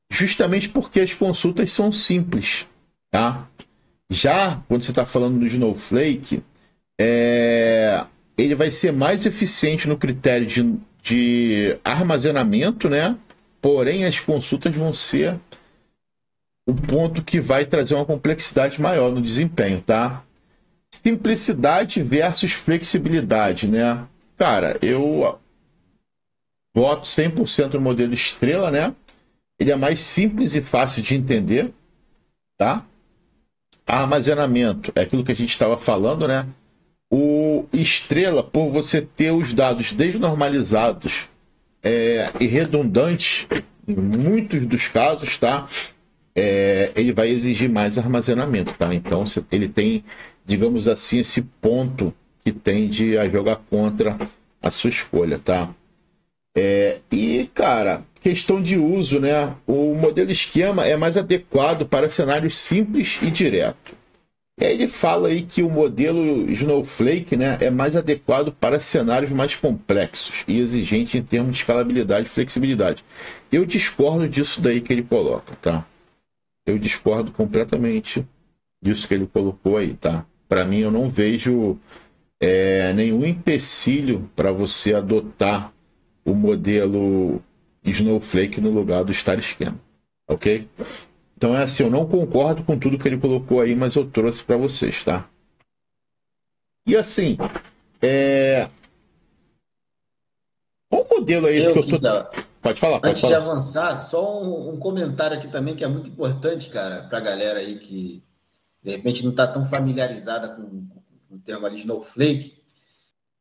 Justamente porque as consultas são simples, tá? Já quando você está falando do Snowflake, ele vai ser mais eficiente no critério de armazenamento, né? Porém, as consultas vão ser o ponto que vai trazer uma complexidade maior no desempenho, tá? Simplicidade versus flexibilidade, né? Cara, eu voto 100% no modelo Estrela, né? Ele é mais simples e fácil de entender, tá? Armazenamento, é aquilo que a gente estava falando, né? O Estrela, por você ter os dados desnormalizados e redundantes, em muitos dos casos, tá? Ele vai exigir mais armazenamento, tá? Então, ele tem, digamos assim, esse ponto que tende a jogar contra a sua escolha, tá? E, cara, questão de uso, né? O modelo esquema é mais adequado para cenários simples e direto. Ele fala aí que o modelo Snowflake, né, é mais adequado para cenários mais complexos e exigente em termos de escalabilidade e flexibilidade. Eu discordo disso daí que ele coloca, tá? Eu discordo completamente disso que ele colocou aí, tá? Para mim, eu não vejo nenhum empecilho para você adotar o modelo Snowflake no lugar do Star Schema, ok? Então é assim, eu não concordo com tudo que ele colocou aí, mas eu trouxe para vocês, tá? E assim, qual modelo é esse que eu tô... Pode falar, pode Antes de falar. avançar, só um comentário aqui também que é muito importante, cara, para a galera aí que de repente não está tão familiarizada com o termo ali Snowflake,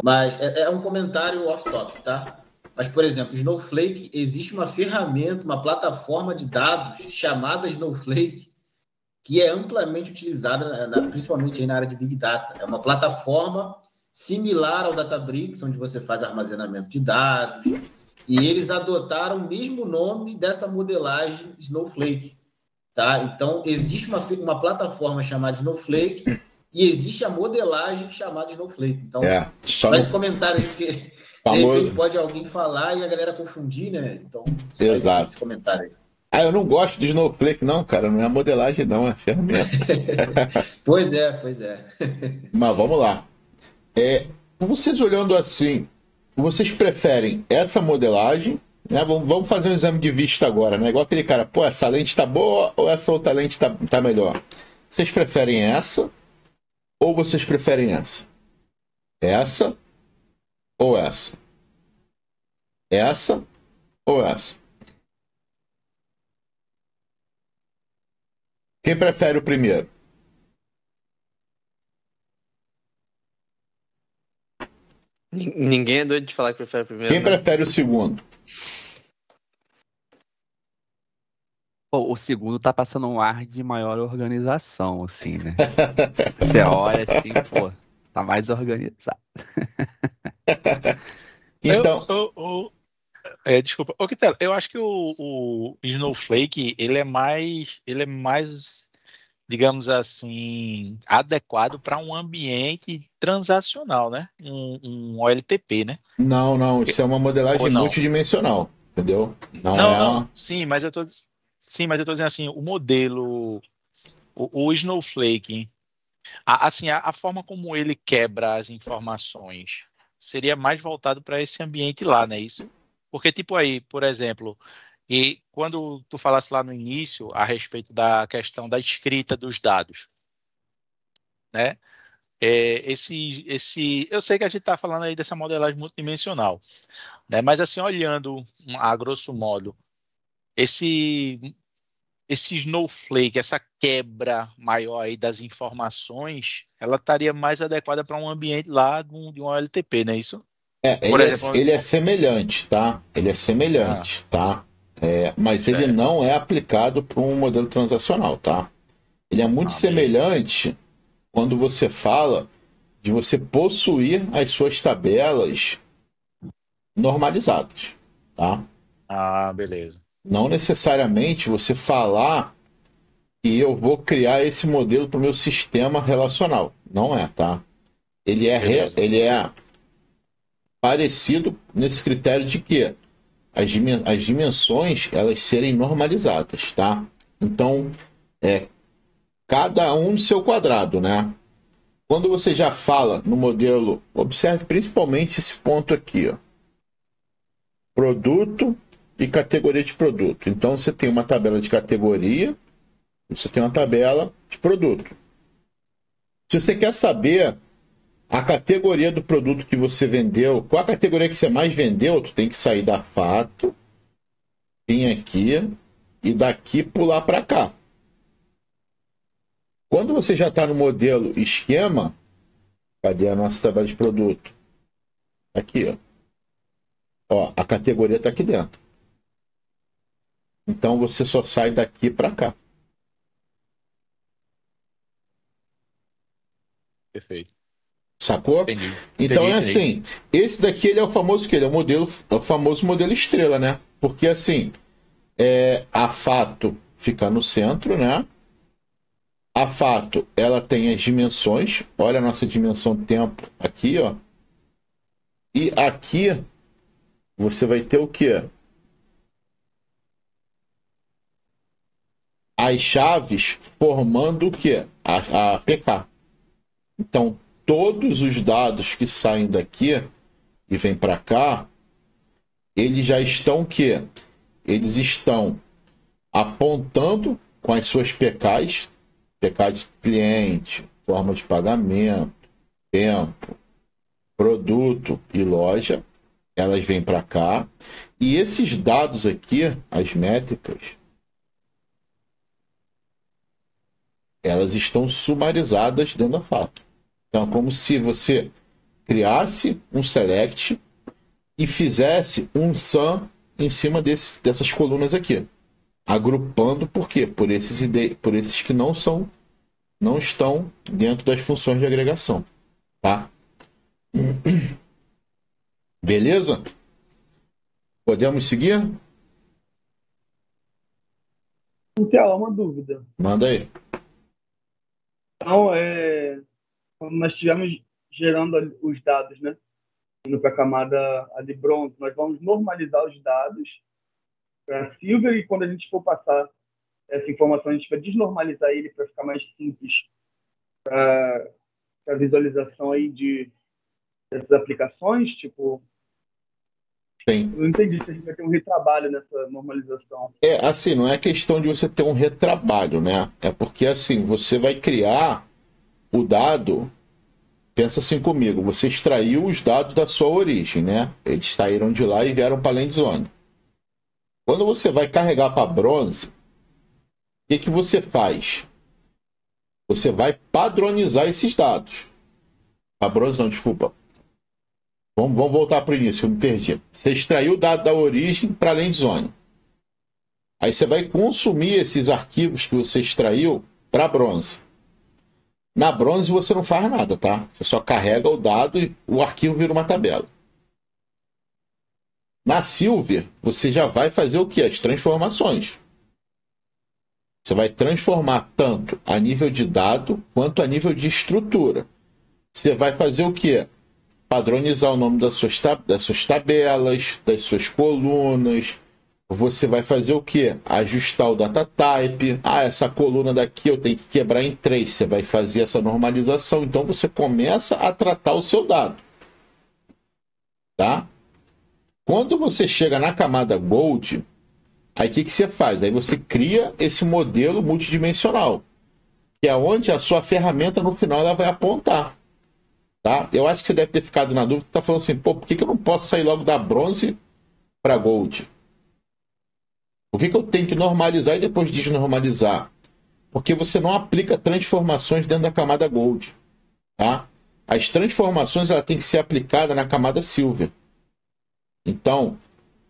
mas é um comentário off-topic, tá? Mas, por exemplo, Snowflake, existe uma ferramenta, uma plataforma de dados chamada Snowflake, que é amplamente utilizada, principalmente aí na área de Big Data. É uma plataforma similar ao Databricks, onde você faz armazenamento de dados, e eles adotaram o mesmo nome dessa modelagem Snowflake. Tá? Então, existe uma plataforma chamada Snowflake e existe a modelagem chamada Snowflake. Então, só só esse comentário aí, porque de repente pode alguém falar e a galera confundir, né? Então, só esse comentário aí. Eu não gosto de Snowflake, não, cara. Não é modelagem, não, é ferramenta. Pois é. Mas vamos lá. Vocês olhando assim, vocês preferem essa modelagem, né? Vamos fazer um exame de vista agora, né? Igual aquele cara, pô, essa lente tá boa ou essa outra lente tá melhor? Vocês preferem essa ou vocês preferem essa? Essa ou essa? Essa ou essa? Quem prefere o primeiro? Ninguém é doido de falar que prefere o primeiro. Quem prefere o segundo? Pô, o segundo tá passando um ar de maior organização, assim, né? Você olha assim, pô, tá mais organizado. Então, desculpa. Ô, Quintela, eu acho que o Snowflake, ele é mais, digamos assim, adequado para um ambiente transacional, né? Um OLTP, né? não, isso é uma modelagem Ou não? multidimensional, entendeu? Não, sim, mas eu tô dizendo assim, o modelo, o Snowflake, assim, a forma como ele quebra as informações seria mais voltado para esse ambiente lá, não é isso? Porque, tipo aí, por exemplo, e quando tu falasse lá no início a respeito da questão da escrita dos dados, né? Eu sei que a gente está falando aí dessa modelagem multidimensional, né? Mas assim, olhando a grosso modo, esse Snowflake, essa quebra maior aí das informações, ela estaria mais adequada para um ambiente lá de um OLTP, não é isso? Por exemplo, ele é semelhante, tá? Ele é semelhante, tá? Mas ele certo. não é aplicado para um modelo transacional, tá? Ele é muito Beleza. semelhante quando você fala de você possuir as suas tabelas normalizadas, tá? Beleza. Não necessariamente você falar que eu vou criar esse modelo para o meu sistema relacional. Não é, tá? Ele é parecido nesse critério de que as dimensões elas serem normalizadas, tá? Então, cada um no seu quadrado, né? Quando você já fala no modelo, observe principalmente esse ponto aqui, ó. Produto e categoria de produto. Então, você tem uma tabela de categoria e você tem uma tabela de produto. Se você quer saber a categoria do produto que você vendeu, qual a categoria que você mais vendeu, tu tem que sair da fato, vir aqui e daqui pular para cá. Quando você já está no modelo esquema, cadê a nossa tabela de produto? Aqui, ó, a categoria está aqui dentro. Então você só sai daqui para cá. Perfeito. Sacou? Entendi. Então Entendi. assim, esse daqui ele é o famoso que ele é o famoso modelo estrela, né? Porque assim, a fato fica no centro, né? A fato, ela tem as dimensões. Olha a nossa dimensão tempo aqui, ó. E aqui você vai ter o quê? As chaves formando o quê? A PK. Então, todos os dados que saem daqui e vêm para cá, eles já estão o quê? Eles estão apontando com as suas PKs, PK de cliente, forma de pagamento, tempo, produto e loja, elas vêm para cá, e esses dados aqui, as métricas, elas estão sumarizadas dentro da fato. Então é como se você criasse um select e fizesse um sum em cima dessas colunas aqui, agrupando por quê? Por esses que não estão dentro das funções de agregação, tá? Beleza? Podemos seguir? Então, uma dúvida. Manda aí. Então, quando nós estivermos gerando os dados, né? Indo para a camada ali bronze, nós vamos normalizar os dados para silver, e quando a gente for passar essa informação, a gente vai desnormalizar ele para ficar mais simples para a visualização aí dessas aplicações. Tipo, Sim. eu não entendi se a gente vai ter um retrabalho nessa normalização. Assim, não é questão de você ter um retrabalho, né? É porque, assim, você vai criar o dado. Pensa assim comigo, você extraiu os dados da sua origem, né? Eles saíram de lá e vieram para a Landzone. Quando você vai carregar para bronze, o que você faz? Você vai padronizar esses dados. Para bronze não, desculpa. Vamos voltar para o início, eu me perdi. Você extraiu o dado da origem para a Landzone. Aí você vai consumir esses arquivos que você extraiu para bronze. Na bronze você não faz nada, tá? Você só carrega o dado e o arquivo vira uma tabela. Na silver, você já vai fazer o quê? As transformações. Você vai transformar tanto a nível de dado quanto a nível de estrutura. Você vai fazer o quê? Padronizar o nome das suas tabelas, das suas colunas. Você vai fazer o quê? Ajustar o data type. Essa coluna daqui eu tenho que quebrar em 3. Você vai fazer essa normalização. Então você começa a tratar o seu dado. Tá? Quando você chega na camada Gold, aí o que você faz? Aí você cria esse modelo multidimensional, que é onde a sua ferramenta no final ela vai apontar. Tá? Eu acho que você deve ter ficado na dúvida, tá falando assim, por que eu não posso sair logo da bronze para Gold? Por que eu tenho que normalizar e depois desnormalizar? Porque você não aplica transformações dentro da camada Gold. Tá? As transformações ela tem que ser aplicada na camada Silver. Então,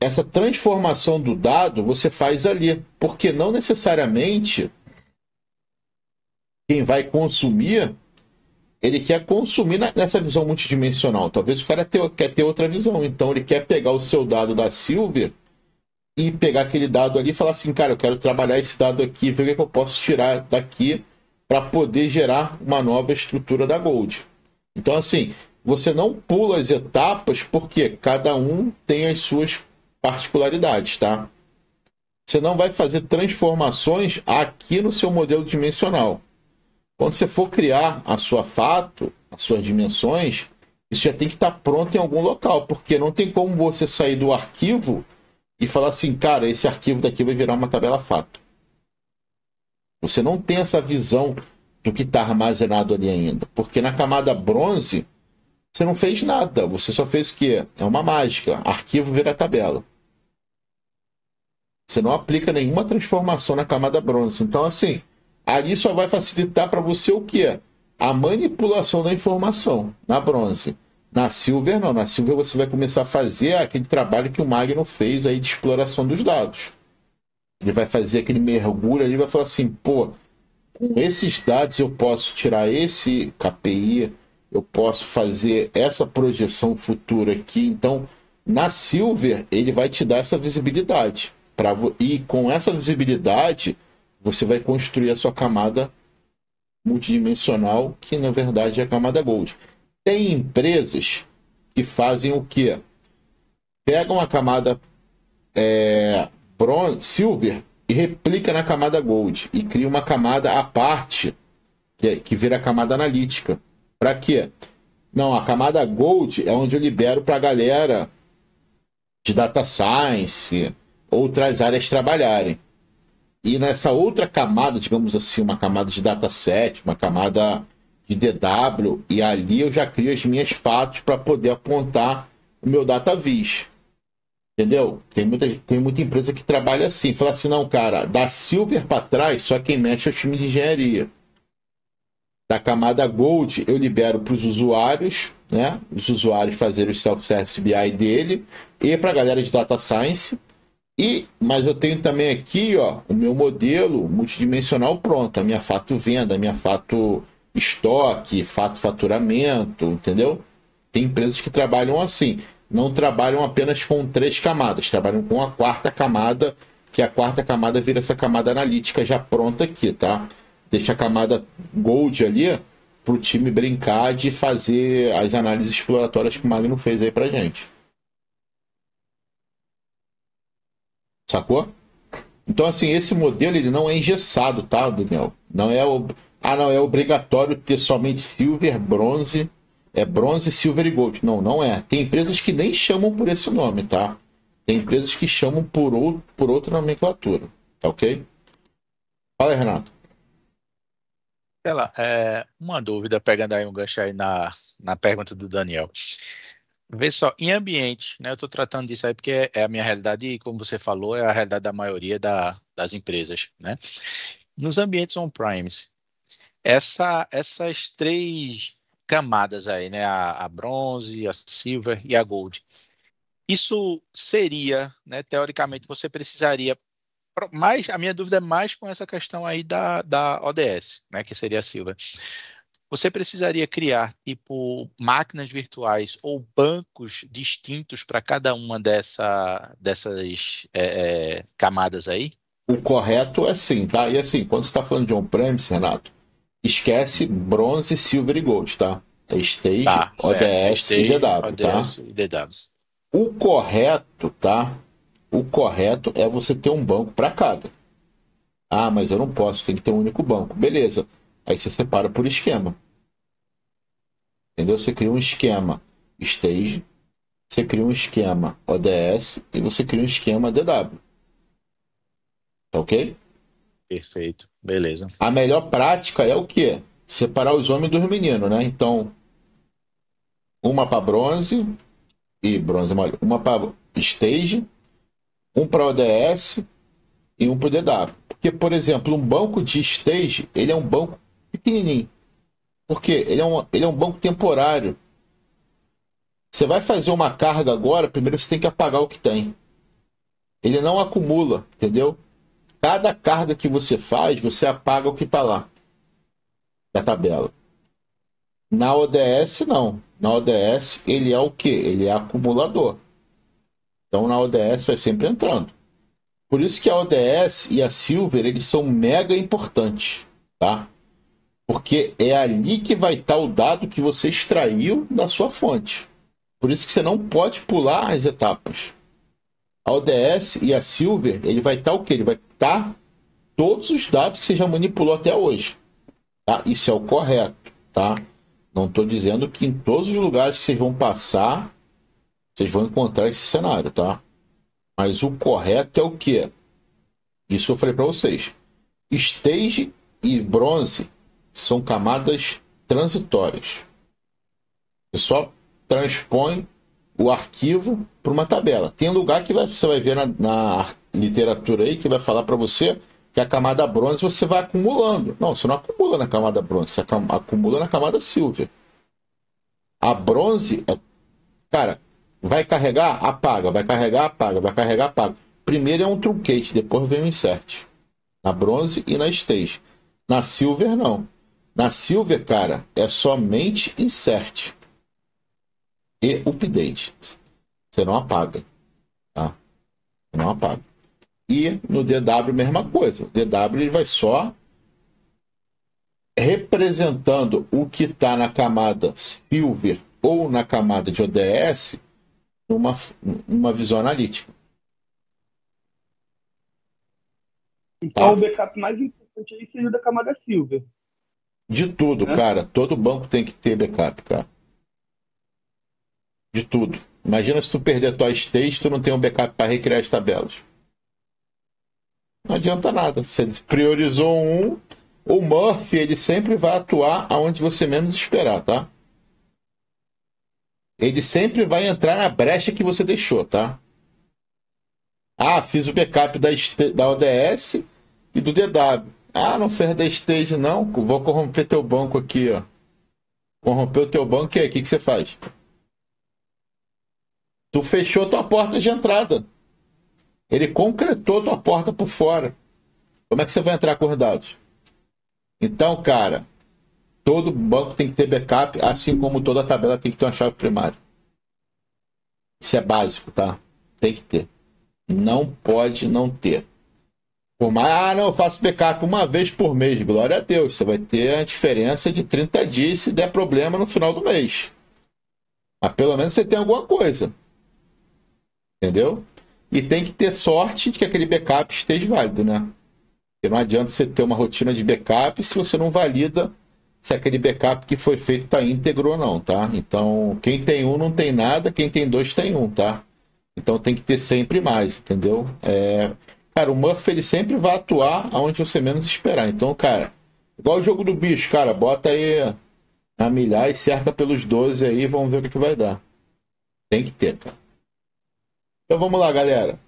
essa transformação do dado você faz ali, porque não necessariamente quem vai consumir, ele quer consumir nessa visão multidimensional. Talvez o cara quer ter outra visão, então ele quer pegar o seu dado da Silver e pegar aquele dado ali e falar assim, cara, eu quero trabalhar esse dado aqui, ver o que eu posso tirar daqui para poder gerar uma nova estrutura da Gold. Então, assim, você não pula as etapas porque cada um tem as suas particularidades, tá? Você não vai fazer transformações aqui no seu modelo dimensional. Quando você for criar a sua fato, as suas dimensões, isso já tem que estar pronto em algum local, porque não tem como você sair do arquivo e falar assim, cara, esse arquivo daqui vai virar uma tabela fato. Você não tem essa visão do que está armazenado ali ainda, porque na camada bronze você não fez nada, você só fez o quê? É uma mágica, arquivo vira tabela. Você não aplica nenhuma transformação na camada bronze. Então, assim, ali só vai facilitar para você o quê? A manipulação da informação na bronze. Na silver, não. Na silver você vai começar a fazer aquele trabalho que o Magno fez aí de exploração dos dados. Ele vai fazer aquele mergulho ali e vai falar assim, pô, com esses dados eu posso tirar esse KPI, eu posso fazer essa projeção futura aqui. Então, na silver, ele vai te dar essa visibilidade. E com essa visibilidade, você vai construir a sua camada multidimensional, que na verdade é a camada Gold. Tem empresas que fazem o quê? Pegam a camada Silver e replica na camada Gold e cria uma camada à parte, que vira a camada analítica. Para quê? Não, a camada Gold é onde eu libero para a galera de Data Science, outras áreas trabalharem. E nessa outra camada, digamos assim, uma camada de dataset, uma camada de DW, e ali eu já crio as minhas fatos para poder apontar o meu DataVis. Entendeu? Tem muita empresa que trabalha assim. Fala assim, não, cara, da Silver para trás, só quem mexe é o time de engenharia. Da camada Gold, eu libero para os usuários, né? Os usuários fazerem o self-service BI dele, e para a galera de Data Science. Mas eu tenho também aqui, ó, o meu modelo multidimensional pronto, a minha fato venda, a minha fato estoque, fato faturamento, entendeu? Tem empresas que trabalham assim, não trabalham apenas com 3 camadas, trabalham com a 4ª camada, que a 4ª camada vira essa camada analítica já pronta aqui, tá? Deixa a camada Gold ali para o time brincar de fazer as análises exploratórias que o Magno fez aí pra gente. Sacou? Então, assim, esse modelo ele não é engessado, tá, Daniel? Não é, não é obrigatório ter somente silver, bronze, bronze, silver e gold. Não, não é. Tem empresas que nem chamam por esse nome, tá? Tem empresas que chamam por outra nomenclatura, tá ok? Fala aí, Renato. Ela, uma dúvida, pegando aí um gancho aí na pergunta do Daniel. Vê só, em ambiente, né? Eu estou tratando disso aí porque é a minha realidade e, como você falou, é a realidade da maioria das empresas, né? Nos ambientes on-premise, essas 3 camadas aí, né? A bronze, a silver e a gold. Isso seria, né? Teoricamente, você precisaria. Mas a minha dúvida é mais com essa questão aí da ODS, né? Que seria a silver. Você precisaria criar, tipo, máquinas virtuais ou bancos distintos para cada uma dessas camadas aí? O correto é sim, tá? E assim, quando você está falando de on-premise, Renato, esquece bronze, silver e gold, tá? É stage, Tá, certo. ODS e Stage, DW, tá? ODS e DW. O correto, tá? O correto é você ter um banco para cada. Ah, mas eu não posso, tem que ter um único banco. Beleza. Aí você separa por esquema. Entendeu? Você cria um esquema stage, você cria um esquema ODS e você cria um esquema DW. Tá ok? Perfeito, beleza. A melhor prática é o quê? Separar os homens dos meninos, né? Então, uma para bronze e bronze mole, uma para stage, um para ODS e um para DW. Porque, por exemplo, um banco de stage, ele é um banco pequenininho. Porque ele é um banco temporário. Você vai fazer uma carga agora, primeiro você tem que apagar o que tem. Ele não acumula, entendeu? Cada carga que você faz, você apaga o que está lá da tabela. Na ODS, não. Na ODS, ele é o quê? Ele é acumulador. Então, na ODS vai sempre entrando. Por isso que a ODS e a Silver, eles são mega importantes, tá? Porque é ali que vai estar o dado que você extraiu da sua fonte. Por isso que você não pode pular as etapas. A ODS e a Silver, ele vai estar o quê? Ele vai estar todos os dados que você já manipulou até hoje. Tá? Isso é o correto, tá? Não estou dizendo que em todos os lugares que vocês vão passar, vocês vão encontrar esse cenário, tá? Mas o correto é o quê? Isso eu falei para vocês. Stage e bronze são camadas transitórias. Você só transpõe o arquivo para uma tabela. Tem lugar que você vai ver na literatura aí que vai falar para você que a camada bronze você vai acumulando. Não, você não acumula na camada bronze, você acumula na camada silver. A bronze, cara, vai carregar, apaga, vai carregar, apaga, vai carregar, apaga. Primeiro é um truncate, depois vem o insert. Na bronze e na stage. Na silver, não. Na silver, cara, é somente insert e update. Você não apaga, tá? Você não apaga. E no DW, mesma coisa. O DW ele vai só representando o que está na camada silver ou na camada de ODS numa visão analítica. Então, o backup mais importante aí seria da camada Silver. De tudo, cara. Todo banco tem que ter backup, cara. De tudo. Imagina se tu perder a tua stage, tu não tem um backup para recriar as tabelas. Não adianta nada. Você priorizou um, o Murphy ele sempre vai atuar aonde você menos esperar, tá? ele sempre vai entrar na brecha que você deixou, tá? Ah, fiz o backup da ODS e do DW. Ah, não fez da stage não, vou corromper teu banco aqui, ó. Corrompeu o teu banco e aí, o que você faz? Tu fechou tua porta de entrada. Ele concretou tua porta por fora. Como é que você vai entrar com os dados? Então, cara, todo banco tem que ter backup, assim como toda tabela tem que ter uma chave primária. Isso é básico, tá? Tem que ter. Não pode não ter. Por mais, não, eu faço backup uma vez por mês. Glória a Deus. Você vai ter a diferença de 30 dias se der problema no final do mês. Mas pelo menos você tem alguma coisa. Entendeu? E tem que ter sorte de que aquele backup esteja válido, né? Porque não adianta você ter uma rotina de backup se você não valida se aquele backup que foi feito está íntegro ou não, tá? Então, quem tem um não tem nada, quem tem dois tem um, tá? Então tem que ter sempre mais, entendeu? Cara, o Murphy ele sempre vai atuar aonde você menos esperar. Então, cara, igual o jogo do bicho, cara, bota aí a milhar e cerca pelos 12 aí, vamos ver o que vai dar. Tem que ter, cara. Então vamos lá, galera.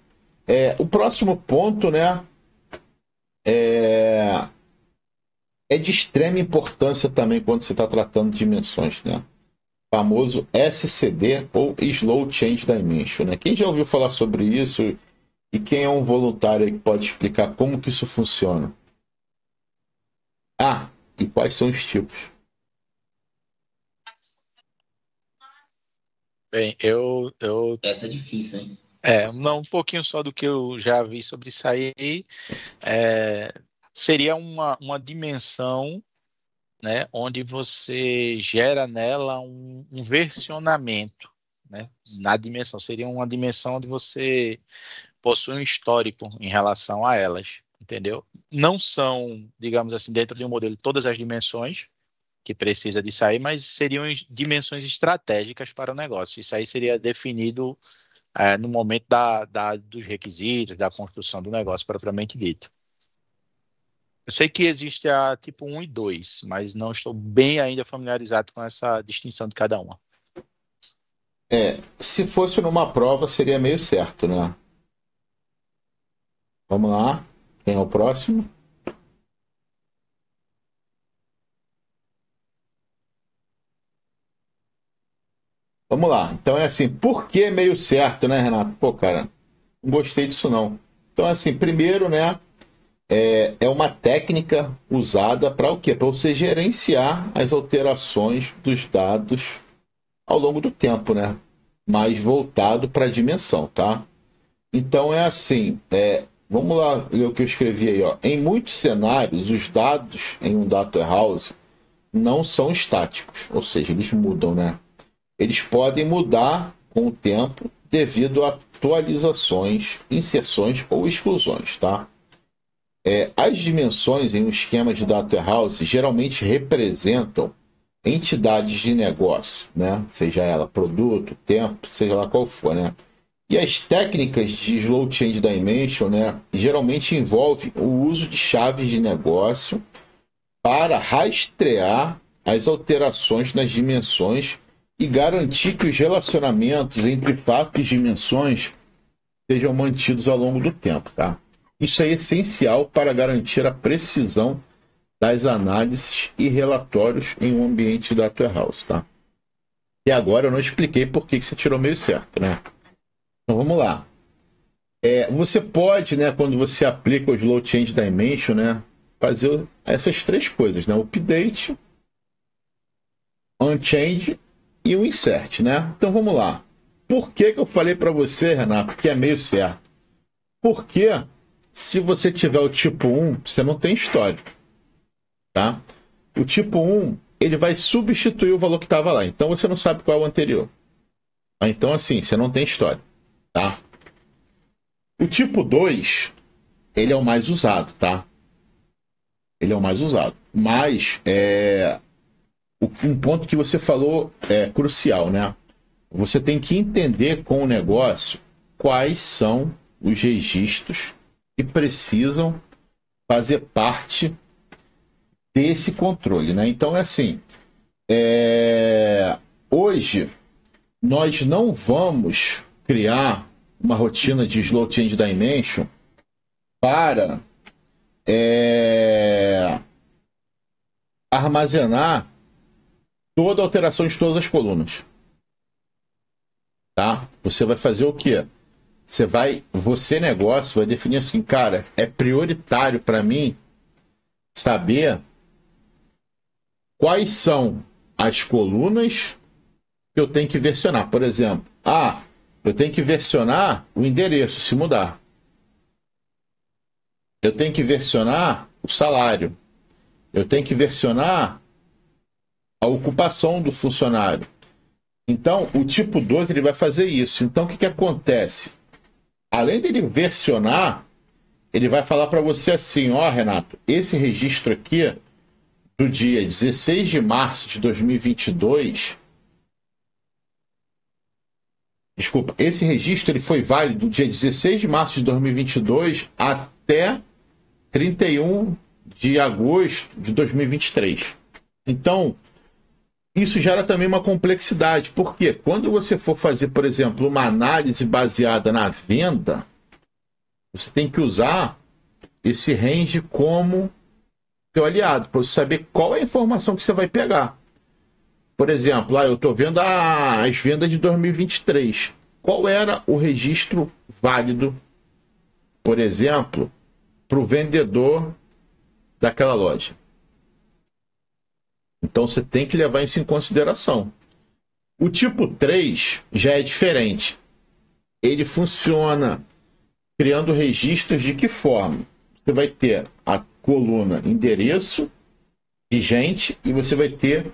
O próximo ponto, né, é de extrema importância também quando você está tratando de dimensões, né? O famoso SCD ou Slow Change Dimension, né? Quem já ouviu falar sobre isso e quem é um voluntário aí que pode explicar como que isso funciona? Ah, e quais são os tipos? Bem, Essa é difícil, hein? não, um pouquinho só do que eu já vi sobre isso aí, seria uma dimensão, né, onde você gera nela um versionamento, né, na dimensão. Seria uma dimensão onde você possui um histórico em relação a elas, entendeu? Não são, digamos assim, dentro de um modelo todas as dimensões que precisa de sair, mas seriam dimensões estratégicas para o negócio. Isso aí seria definido no momento dos requisitos, da construção do negócio propriamente dito. Eu sei que existe a tipo 1 e 2, mas não estou bem ainda familiarizado com essa distinção de cada uma. Se fosse numa prova, seria meio certo, né? Vamos lá. Quem é o próximo? Vamos lá. Então é assim, por que meio certo, né, Renato? Pô, cara, não gostei disso não. Então, assim, primeiro, né, é uma técnica usada para o quê? Para você gerenciar as alterações dos dados ao longo do tempo, né? Mais voltado para a dimensão, tá? Então é assim, vamos lá ler o que eu escrevi aí, ó. Em muitos cenários, os dados em um data warehouse não são estáticos, ou seja, eles mudam, né? Eles podem mudar com o tempo devido a atualizações, inserções ou exclusões, tá? As dimensões em um esquema de data warehouse geralmente representam entidades de negócio, né? Seja ela produto, tempo, seja lá qual for, né? E as técnicas de Slow Change Dimension, né, geralmente envolvem o uso de chaves de negócio para rastrear as alterações nas dimensões e garantir que os relacionamentos entre fatos e dimensões sejam mantidos ao longo do tempo, tá? Isso é essencial para garantir a precisão das análises e relatórios em um ambiente data warehouse, tá? E agora eu não expliquei por que você tirou meio certo, né? Então vamos lá. Você pode, né, quando você aplica o Slow Change Dimension, né, fazer essas três coisas, né? O update, Unchange e o insert, né? Então vamos lá. Por que eu falei para você, Renato, que é meio certo? Porque se você tiver o tipo 1, você não tem histórico, tá? O tipo 1, ele vai substituir o valor que estava lá. Então você não sabe qual é o anterior. Então assim, você não tem história, tá? O tipo 2, ele é o mais usado, tá? Ele é o mais usado. Mas um ponto que você falou é crucial, né? Você tem que entender com o negócio quais são os registros que precisam fazer parte desse controle, né? Então é assim, hoje nós não vamos criar uma rotina de Slow Change Dimension para armazenar toda a alteração de todas as colunas. Tá? Você vai fazer o quê? Você negócio vai definir assim, cara, é prioritário para mim saber quais são as colunas que eu tenho que versionar. Por exemplo, eu tenho que versionar o endereço, se mudar. Eu tenho que versionar o salário. Eu tenho que versionar a ocupação do funcionário. Então, o tipo 12 ele vai fazer isso. Então, o que acontece? Além dele versionar, ele vai falar para você assim, Renato, esse registro aqui do dia 16 de março de 2022, desculpa, esse registro ele foi válido do dia 16 de março de 2022 até 31 de agosto de 2023. Então, isso gera também uma complexidade, porque quando você for fazer, por exemplo, uma análise baseada na venda, você tem que usar esse range como seu aliado, para você saber qual é a informação que você vai pegar. Por exemplo, eu estou vendo as vendas de 2023. Qual era o registro válido, por exemplo, para o vendedor daquela loja? Então você tem que levar isso em consideração. O tipo 3 já é diferente. Ele funciona criando registros de que forma? Você vai ter a coluna endereço vigente e você vai ter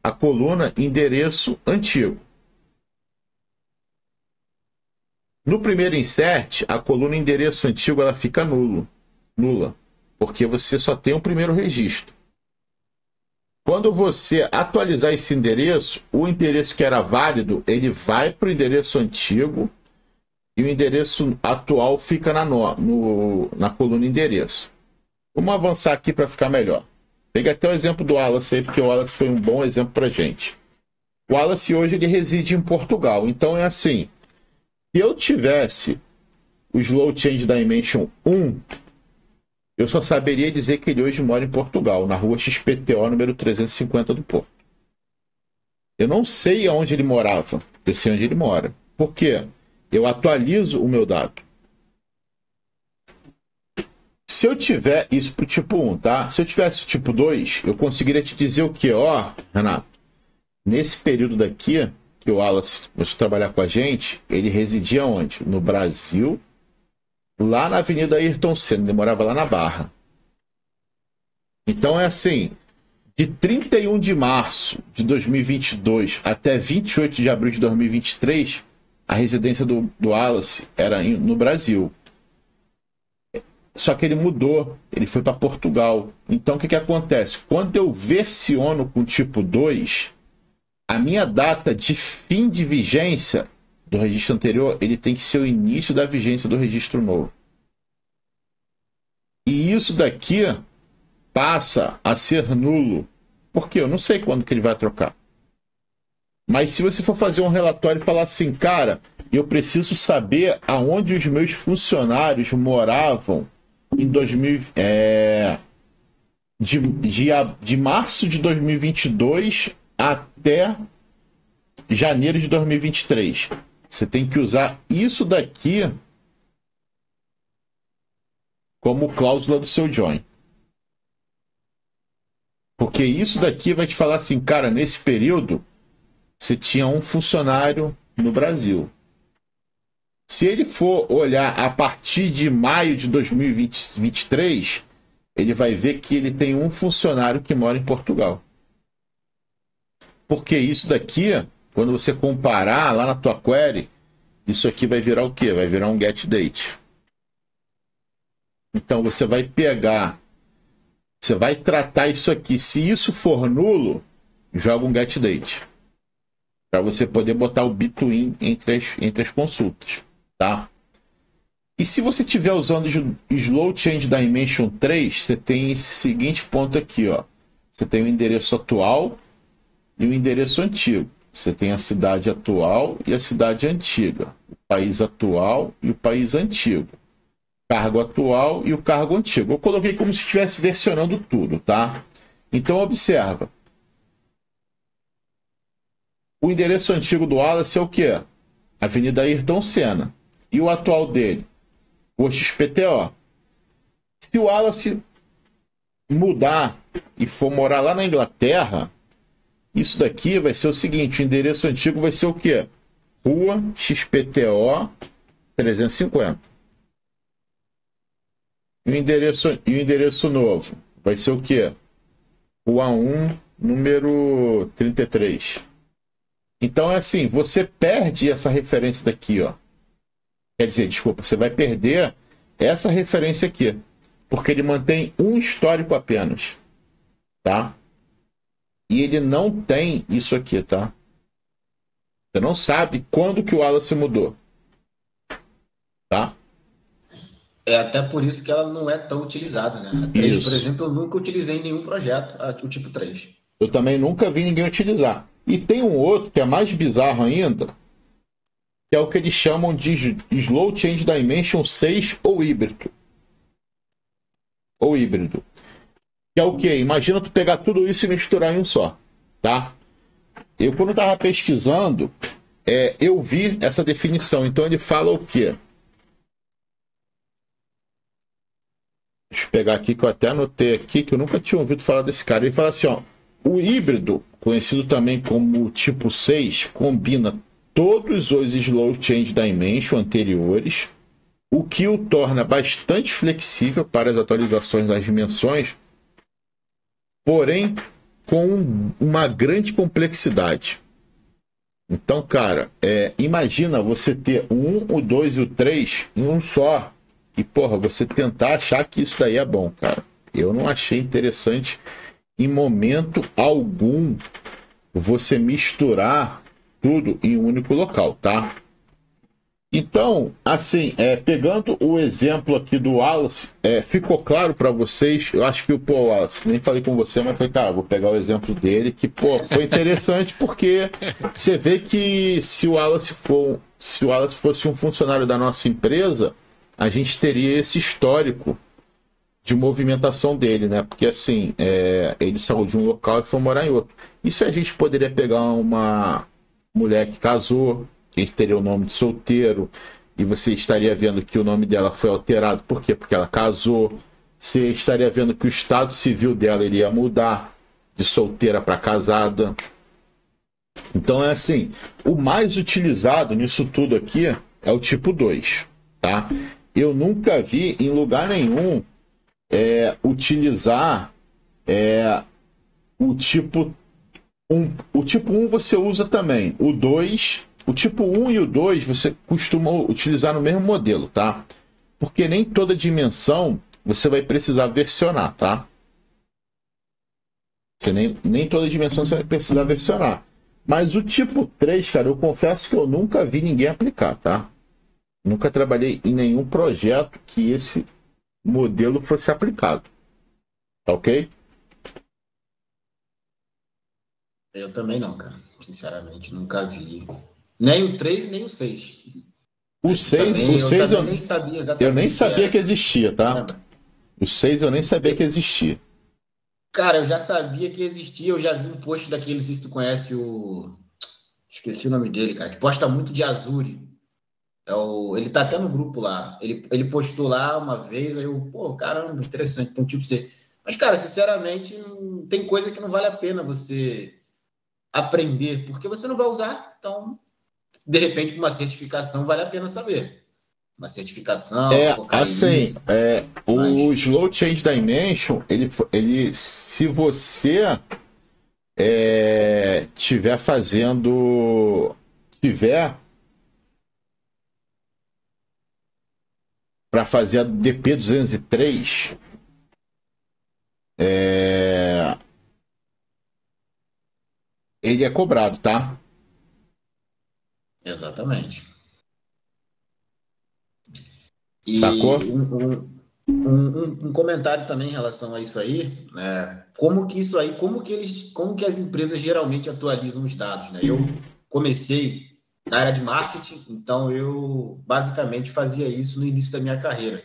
a coluna endereço antigo. No primeiro insert, a coluna endereço antigo ela fica nula, porque você só tem o primeiro registro. Quando você atualizar esse endereço, o endereço que era válido, ele vai para o endereço antigo e o endereço atual fica na coluna endereço. Vamos avançar aqui para ficar melhor. Pega até o exemplo do Wallace aí, porque o Wallace foi um bom exemplo para a gente. O Wallace hoje ele reside em Portugal. Então é assim, se eu tivesse o Slow Change Dimension 1, eu só saberia dizer que ele hoje mora em Portugal, na rua XPTO, número 350 do Porto. Eu não sei aonde ele morava, eu sei onde ele mora. Por quê? Eu atualizo o meu dado. Se eu tiver isso para o tipo 1, tá? Se eu tivesse o tipo 2, eu conseguiria te dizer o quê? Renato, nesse período daqui, que o Wallace começou a trabalhar com a gente, ele residia onde? No Brasil, lá na Avenida Ayrton Senna, ele morava lá na Barra. Então é assim, de 31 de março de 2022 até 28 de abril de 2023, a residência do Wallace era no Brasil. Só que ele mudou, ele foi para Portugal. Então o que acontece? Quando eu versiono com tipo 2, a minha data de fim de vigência do registro anterior, ele tem que ser o início da vigência do registro novo. E isso daqui passa a ser nulo, porque eu não sei quando que ele vai trocar. Mas se você for fazer um relatório e falar assim, cara, eu preciso saber aonde os meus funcionários moravam em de março de 2022 até janeiro de 2023. Você tem que usar isso daqui como cláusula do seu join. Porque isso daqui vai te falar assim, cara, nesse período você tinha um funcionário no Brasil. Se ele for olhar a partir de maio de 2023, ele vai ver que ele tem um funcionário que mora em Portugal. Porque isso daqui, quando você comparar lá na tua query, isso aqui vai virar o quê? Vai virar um getDate. Então você vai pegar, você vai tratar isso aqui. Se isso for nulo, joga um getDate. Para você poder botar o between entre as consultas. Tá? E se você estiver usando Slow Change Dimension 3, você tem esse seguinte ponto aqui. Você tem o endereço atual e o endereço antigo. Você tem a cidade atual e a cidade antiga. O país atual e o país antigo. Cargo atual e o cargo antigo. Eu coloquei como se estivesse versionando tudo, tá? Então, observa. O endereço antigo do Wallace é o quê? Avenida Ayrton Senna. E o atual dele? O XPTO. Se o Wallace mudar e for morar lá na Inglaterra, isso daqui vai ser o seguinte, o endereço antigo vai ser o quê? Rua XPTO 350. E o endereço novo vai ser o quê? Rua 1, número 33. Então é assim, você perde essa referência daqui, ó. Quer dizer, desculpa, você vai perder essa referência aqui, porque ele mantém um histórico apenas, tá? E ele não tem isso aqui, tá? Você não sabe quando que o Wallace mudou, tá? É até por isso que ela não é tão utilizada, né? A 3, por Isso. exemplo, eu nunca utilizei em nenhum projeto, o tipo 3. Eu também nunca vi ninguém utilizar. E tem um outro que é mais bizarro ainda, que é o que eles chamam de Slow Change Dimension 6 ou híbrido. Ou híbrido. Que é o quê? Imagina tu pegar tudo isso e misturar em um só, tá? Eu, quando estava pesquisando, eu vi essa definição. Então ele fala o quê? Deixa eu pegar aqui, que eu até anotei aqui, que eu nunca tinha ouvido falar desse cara. Ele fala assim, ó, o híbrido, conhecido também como tipo 6, combina todos os Slow Change Dimension anteriores, o que o torna bastante flexível para as atualizações das dimensões, porém com uma grande complexidade. Então, cara, imagina você ter o 1, o 2 e o 3 em um só. E, porra, você tentar achar que isso daí é bom, cara. Eu não achei interessante em momento algum você misturar tudo em um único local, tá? Então, assim, pegando o exemplo aqui do Wallace, ficou claro para vocês? Eu acho que o Paul Wallace, nem falei com você, mas foi, cara, vou pegar o exemplo dele, que, pô, foi interessante porque você vê que se o Wallace fosse um funcionário da nossa empresa, a gente teria esse histórico de movimentação dele, né? Porque, assim, ele saiu de um local e foi morar em outro. Isso a gente poderia pegar uma mulher que casou, que teria o nome de solteiro, e você estaria vendo que o nome dela foi alterado. Por quê? Porque ela casou. Você estaria vendo que o estado civil dela iria mudar de solteira para casada. Então é assim, o mais utilizado nisso tudo aqui é o tipo 2, tá? Eu nunca vi em lugar nenhum utilizar o tipo 1. O tipo 1 você usa também. O 2, o tipo 1 e o 2 você costuma utilizar no mesmo modelo, tá? Porque nem toda dimensão você vai precisar versionar, tá? Nem toda dimensão você vai precisar versionar. Mas o tipo 3, cara, eu confesso que eu nunca vi ninguém aplicar, tá? Nunca trabalhei em nenhum projeto que esse modelo fosse aplicado. Tá ok? Eu também não, cara. Sinceramente, nunca vi. Nem o 3, nem o 6. O 6 eu nem sabia exatamente. Eu nem sabia que existia, tá? Lembra? O 6 eu nem sabia que existia. Cara, eu já sabia que existia, eu já vi um post daquele, não sei se tu conhece o... Esqueci o nome dele, cara, que posta muito de Azure. Ele tá até no grupo lá. Ele postou lá uma vez, aí eu, pô, caramba, interessante. Então, tipo, você... Mas, cara, sinceramente, tem coisa que não vale a pena você aprender, porque você não vai usar. Então, de repente, uma certificação vale a pena saber. Uma certificação, focar assim, nisso. o Slow Change Dimension, ele se você tiver para fazer a DP203, ele é cobrado, tá? Exatamente. E Sacou? Um comentário também em relação a isso aí, né? Como que as empresas geralmente atualizam os dados, né? Eu comecei na área de marketing, então eu basicamente fazia isso no início da minha carreira.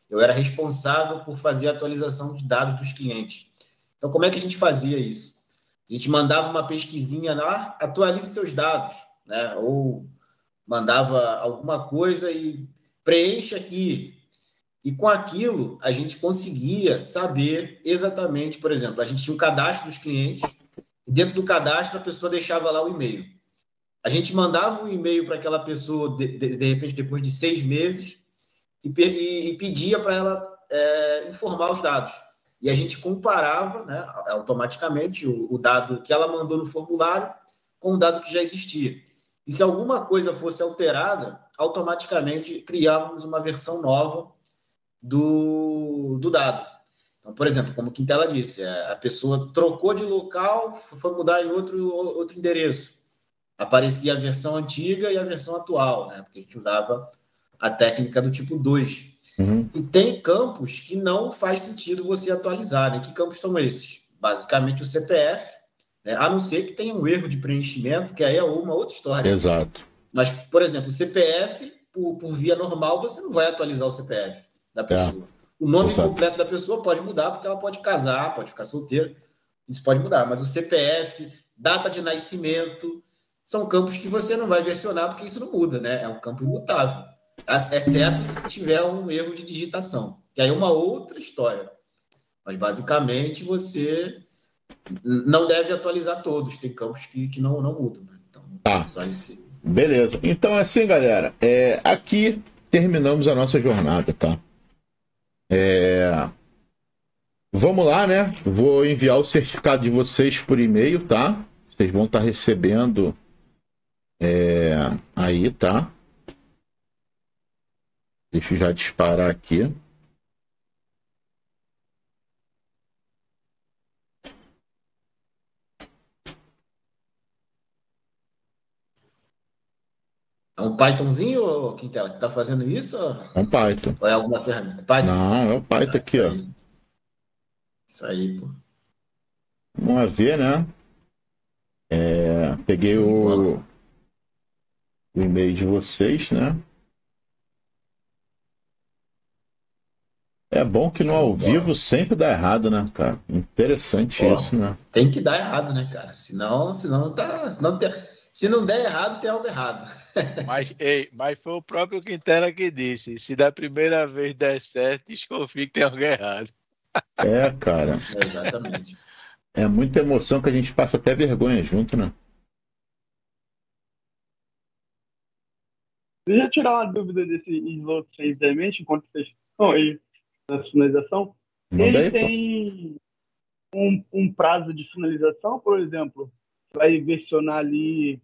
Eu era responsável por fazer a atualização de dados dos clientes. Então, como é que a gente fazia isso? A gente mandava uma pesquisinha lá, atualize seus dados, né? Ou mandava alguma coisa e preencha aqui. E com aquilo, a gente conseguia saber exatamente, por exemplo, a gente tinha um cadastro dos clientes, e dentro do cadastro a pessoa deixava lá o e-mail. A gente mandava um e-mail para aquela pessoa, de repente, depois de 6 meses, e pedia para ela informar os dados. E a gente comparava, né, automaticamente o dado que ela mandou no formulário com o dado que já existia. E se alguma coisa fosse alterada, automaticamente criávamos uma versão nova do dado. Então, por exemplo, como o Quintela disse, a pessoa trocou de local, foi mudar em outro endereço. Aparecia a versão antiga e a versão atual, né? Porque a gente usava a técnica do tipo 2. Uhum. E tem campos que não faz sentido você atualizar, né? Que campos são esses? Basicamente o CPF, né? A não ser que tenha um erro de preenchimento, que aí é uma outra história. Exato. Mas, por exemplo, o CPF, por via normal, você não vai atualizar o CPF da pessoa. O nome completo da pessoa pode mudar, porque ela pode casar, pode ficar solteira, isso pode mudar. Mas o CPF, data de nascimento, são campos que você não vai versionar, porque isso não muda, né? É um campo imutável. Exceto se tiver um erro de digitação, que aí é uma outra história. Mas, basicamente, você não deve atualizar todos. Tem campos que não mudam, né? Então, só esse... Beleza. Então, assim, galera, aqui terminamos a nossa jornada, tá? Vamos lá, né? Vou enviar o certificado de vocês por e-mail, tá? Vocês vão estar recebendo aí, tá? Deixa eu já disparar aqui. É um Pythonzinho, Quintela, que tá fazendo isso? É um Python. Ou é alguma ferramenta? Python? Não, é o Python aqui, ó. Isso aí, pô. Vamos ver, né? Peguei o e-mail de vocês, né? É bom que no ao vivo sempre dá errado, né, cara? Interessante isso, né? Tem que dar errado, né, cara? Senão tá. Se não der errado, tem algo errado. Mas foi o próprio Quintela que disse: se da primeira vez der certo, desconfie que tem algo errado. Cara. Exatamente. É muita emoção que a gente passa até vergonha junto, né? Deixa eu tirar uma dúvida desse Slow Dimension enquanto vocês estão aí na finalização. Ele tem um prazo de finalização, por exemplo, vai versionar ali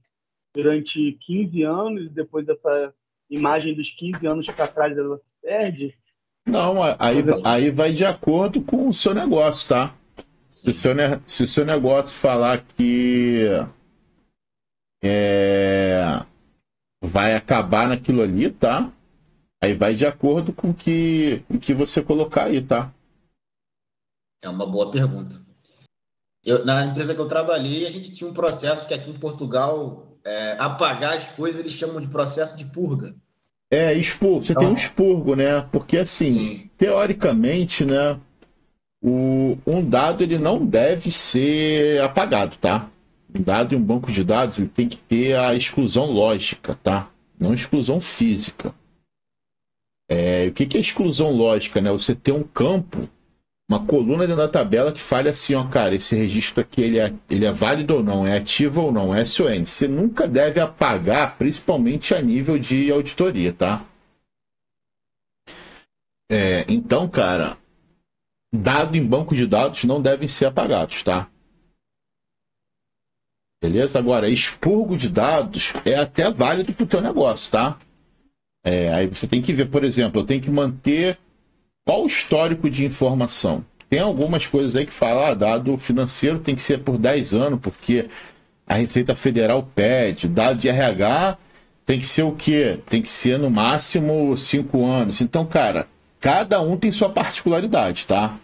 durante 15 anos, depois dessa imagem dos 15 anos para trás ela se perde? Não, aí vai de acordo com o seu negócio, tá? Se o seu negócio falar que vai acabar naquilo ali, tá? Aí vai de acordo com o que você colocar aí, tá? É uma boa pergunta. Na empresa que eu trabalhei, a gente tinha um processo que aqui em Portugal, apagar as coisas, eles chamam de processo de purga. Expurgo. Você tem um expurgo, né? Porque, assim, teoricamente, né, um dado ele não deve ser apagado, tá? Um dado em um banco de dados ele tem que ter a exclusão lógica, tá? Não exclusão física. O que é exclusão lógica, né? Você ter um campo, uma coluna dentro da tabela que fale assim, ó, cara, esse registro aqui ele é válido ou não, é ativo ou não, S ou N. Você nunca deve apagar, principalmente a nível de auditoria, tá? Então, cara, dado em banco de dados não devem ser apagados, tá? Beleza? Agora, expurgo de dados é até válido para o teu negócio, tá? Aí você tem que ver, por exemplo, eu tenho que manter qual o histórico de informação. Tem algumas coisas aí que falam, dado financeiro tem que ser por 10 anos, porque a Receita Federal pede, dado de RH tem que ser o quê? Tem que ser no máximo 5 anos. Então, cara, cada um tem sua particularidade, tá?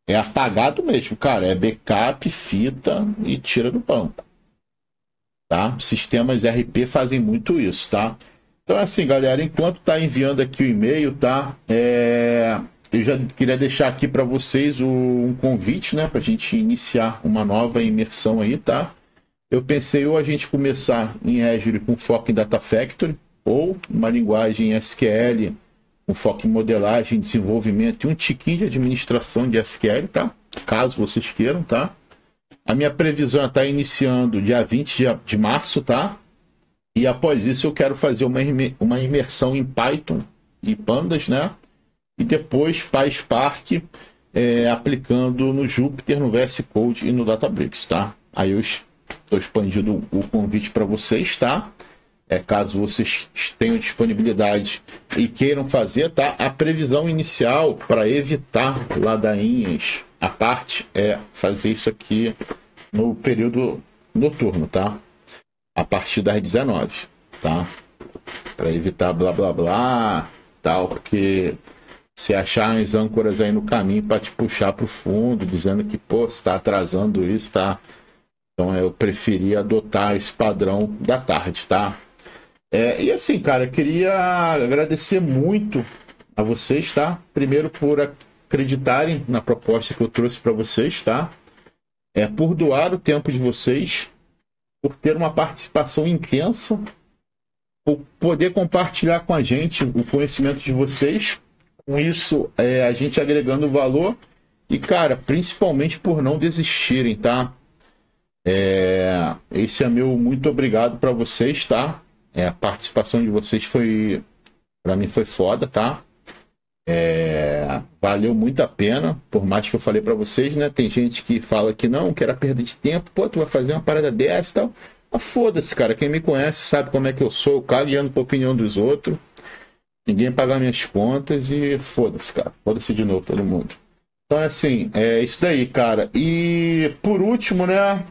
É apagado mesmo, cara. É backup, fita e tira do banco. Tá? Sistemas RP fazem muito isso, tá? Então, assim, galera, enquanto tá enviando aqui o e-mail, tá? Eu já queria deixar aqui para vocês um convite, né? Pra gente iniciar uma nova imersão aí, tá? Eu pensei ou a gente começar em Azure com foco em Data Factory, ou uma linguagem SQL com foco em modelagem, desenvolvimento e um tiquinho de administração de SQL, tá? Caso vocês queiram, tá? A minha previsão é estar iniciando dia 20 de março, tá? E após isso eu quero fazer uma imersão em Python e Pandas, né? E depois PySpark aplicando no Jupyter, no VS Code e no Databricks, tá? Aí eu estou expandindo o convite para vocês, tá? Caso vocês tenham disponibilidade e queiram fazer, tá? A previsão inicial para evitar ladainhas à parte é fazer isso aqui no período noturno, tá? A partir das 19, tá? Para evitar blá blá blá, tal, porque se achar as âncoras aí no caminho para te puxar para o fundo, dizendo que, pô, você está atrasando isso, tá? Então eu preferi adotar esse padrão da tarde, tá? E assim, cara, eu queria agradecer muito a vocês, tá? Primeiro por acreditarem na proposta que eu trouxe para vocês, tá? Por doar o tempo de vocês, por ter uma participação intensa, por poder compartilhar com a gente o conhecimento de vocês. Com isso, a gente agregando valor e, cara, principalmente por não desistirem, tá? Esse é meu muito obrigado para vocês, tá? A participação de vocês para mim foi foda, tá? Valeu muito a pena, por mais que eu falei para vocês, né? Tem gente que fala que não, que era perda de tempo, pô, tu vai fazer uma parada dessa e tal. Mas foda-se, cara, quem me conhece sabe como é que eu sou, eu cagueando pra opinião dos outros, ninguém paga minhas contas e foda-se, cara, foda-se de novo todo mundo. Então, assim, é isso daí, cara. E por último, né?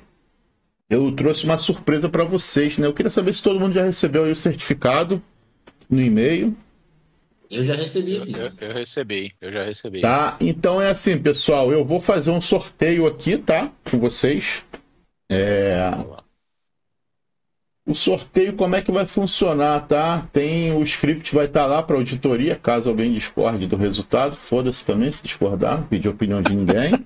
Eu trouxe uma surpresa para vocês, né? Eu queria saber se todo mundo já recebeu aí o certificado no e-mail. Eu já recebi aqui. Eu já recebi. Tá? Então é assim, pessoal, eu vou fazer um sorteio aqui, tá? Com vocês. O sorteio, como é que vai funcionar, tá? O script vai estar lá para auditoria, caso alguém discorde do resultado. Foda-se também se discordar, não pedir opinião de ninguém.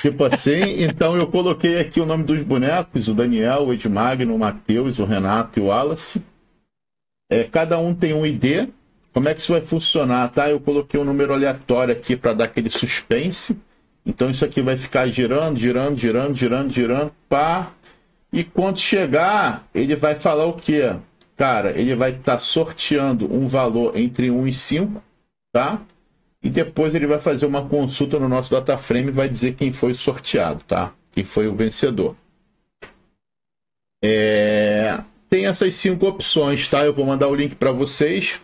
Tipo assim, então eu coloquei aqui o nome dos bonecos, o Daniel, o Edmagno, o Matheus, o Renato e o Wallace. Cada um tem um ID. Como é que isso vai funcionar, tá? Eu coloquei um número aleatório aqui para dar aquele suspense. Então isso aqui vai ficar girando, pá. E quando chegar, ele vai falar o quê? Cara, ele vai estar sorteando um valor entre 1 e 5, tá? E depois ele vai fazer uma consulta no nosso DataFrame e vai dizer quem foi o sorteado, tá? Quem foi o vencedor. Tem essas 5 opções, tá? Eu vou mandar o link para vocês.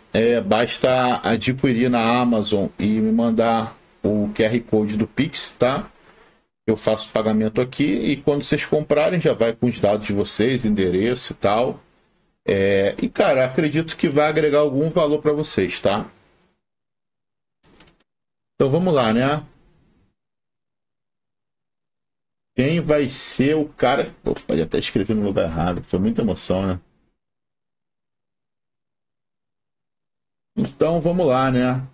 Basta adquirir na Amazon e me mandar o QR Code do Pix, tá? Eu faço o pagamento aqui e quando vocês comprarem já vai com os dados de vocês, endereço e tal. E, cara, acredito que vai agregar algum valor para vocês, tá? Então vamos lá, né? Quem vai ser o cara... Opa, pode até escrever no lugar errado. Foi muita emoção, né? Então vamos lá, né?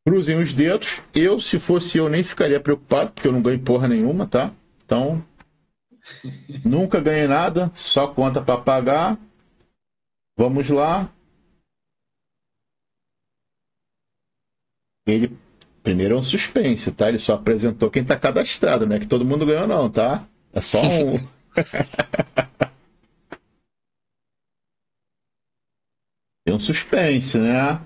Cruzem os dedos. Se fosse eu, nem ficaria preocupado, porque eu não ganho porra nenhuma, tá? Então, nunca ganhei nada, só conta para pagar. Vamos lá. Ele primeiro é um suspense, tá? Ele só apresentou quem tá cadastrado, né? Que todo mundo ganhou não, tá? É só um. Tem um suspense, né?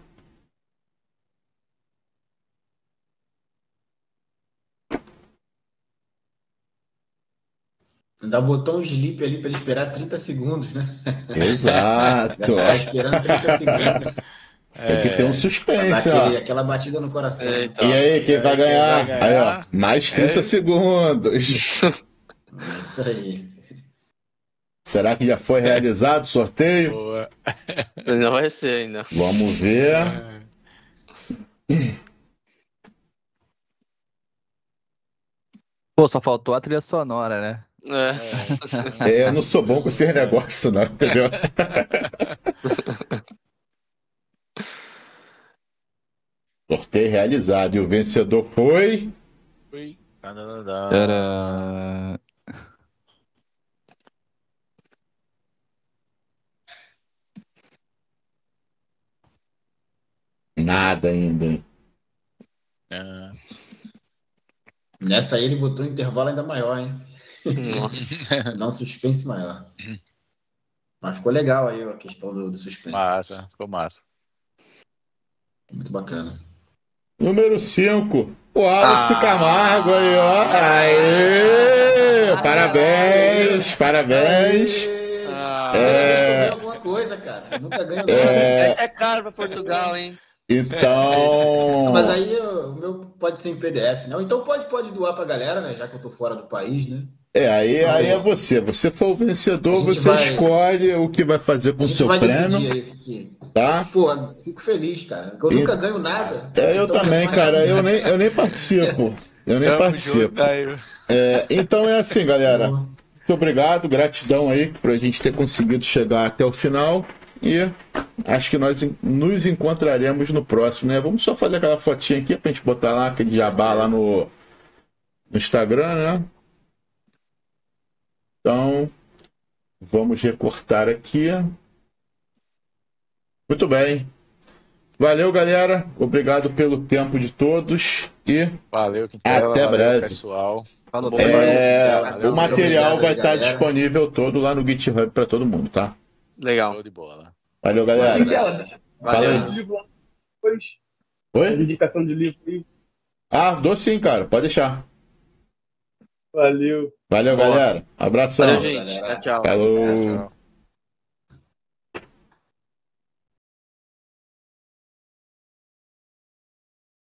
Ainda botou um sleep ali para ele esperar 30 segundos, né? Exato. Tá esperando 30 segundos. Tem que ter um suspense, ó. Aquela batida no coração. E aí, quem vai ganhar? Aí, ó, mais 30 segundos. Isso aí. Será que já foi realizado o sorteio? Boa. Não vai ser ainda. Vamos ver. Pô, só faltou a trilha sonora, né? É. Eu não sou bom com esses negócios, não, entendeu? Sorteio realizado. E o vencedor foi. Era. Nada ainda, hein? Nessa aí ele botou um intervalo ainda maior, hein? Nossa. Dá um suspense maior. Mas ficou legal aí a questão do suspense. Massa, ficou massa. Muito bacana. Número 5. O Wallace Camargo aí, ó. Aê! Parabéns, parabéns. Deixa eu ganhar alguma coisa, cara. Eu nunca ganho nada. É caro pra Portugal, hein? Então. Mas aí o meu pode ser em PDF, né? Ou então pode doar pra galera, né? Já que eu tô fora do país, né? Aí é você. Você for o vencedor, você escolhe o que vai fazer com o seu prêmio. Aí, tá? Pô, fico feliz, cara. Eu nunca ganho nada. Eu então também, cara. Eu nem participo. Eu nem participo. Então é assim, galera. Muito obrigado, gratidão aí por a gente ter conseguido chegar até o final. E acho que nós nos encontraremos no próximo, né? Vamos só fazer aquela fotinha aqui pra gente botar lá aquele jabá lá no Instagram, né? Então, vamos recortar aqui. Muito bem. Valeu, galera. Obrigado pelo tempo de todos e valeu, Quintela, até breve. Pessoal. Falou, o material vai estar disponível todo lá no GitHub para todo mundo, tá? Legal. Show de bola. Valeu, galera. Valeu. Oi? Indicação de livro aí. Dou sim, cara. Pode deixar. Valeu. Valeu, galera. Abração. Valeu, gente. Tchau. Falou.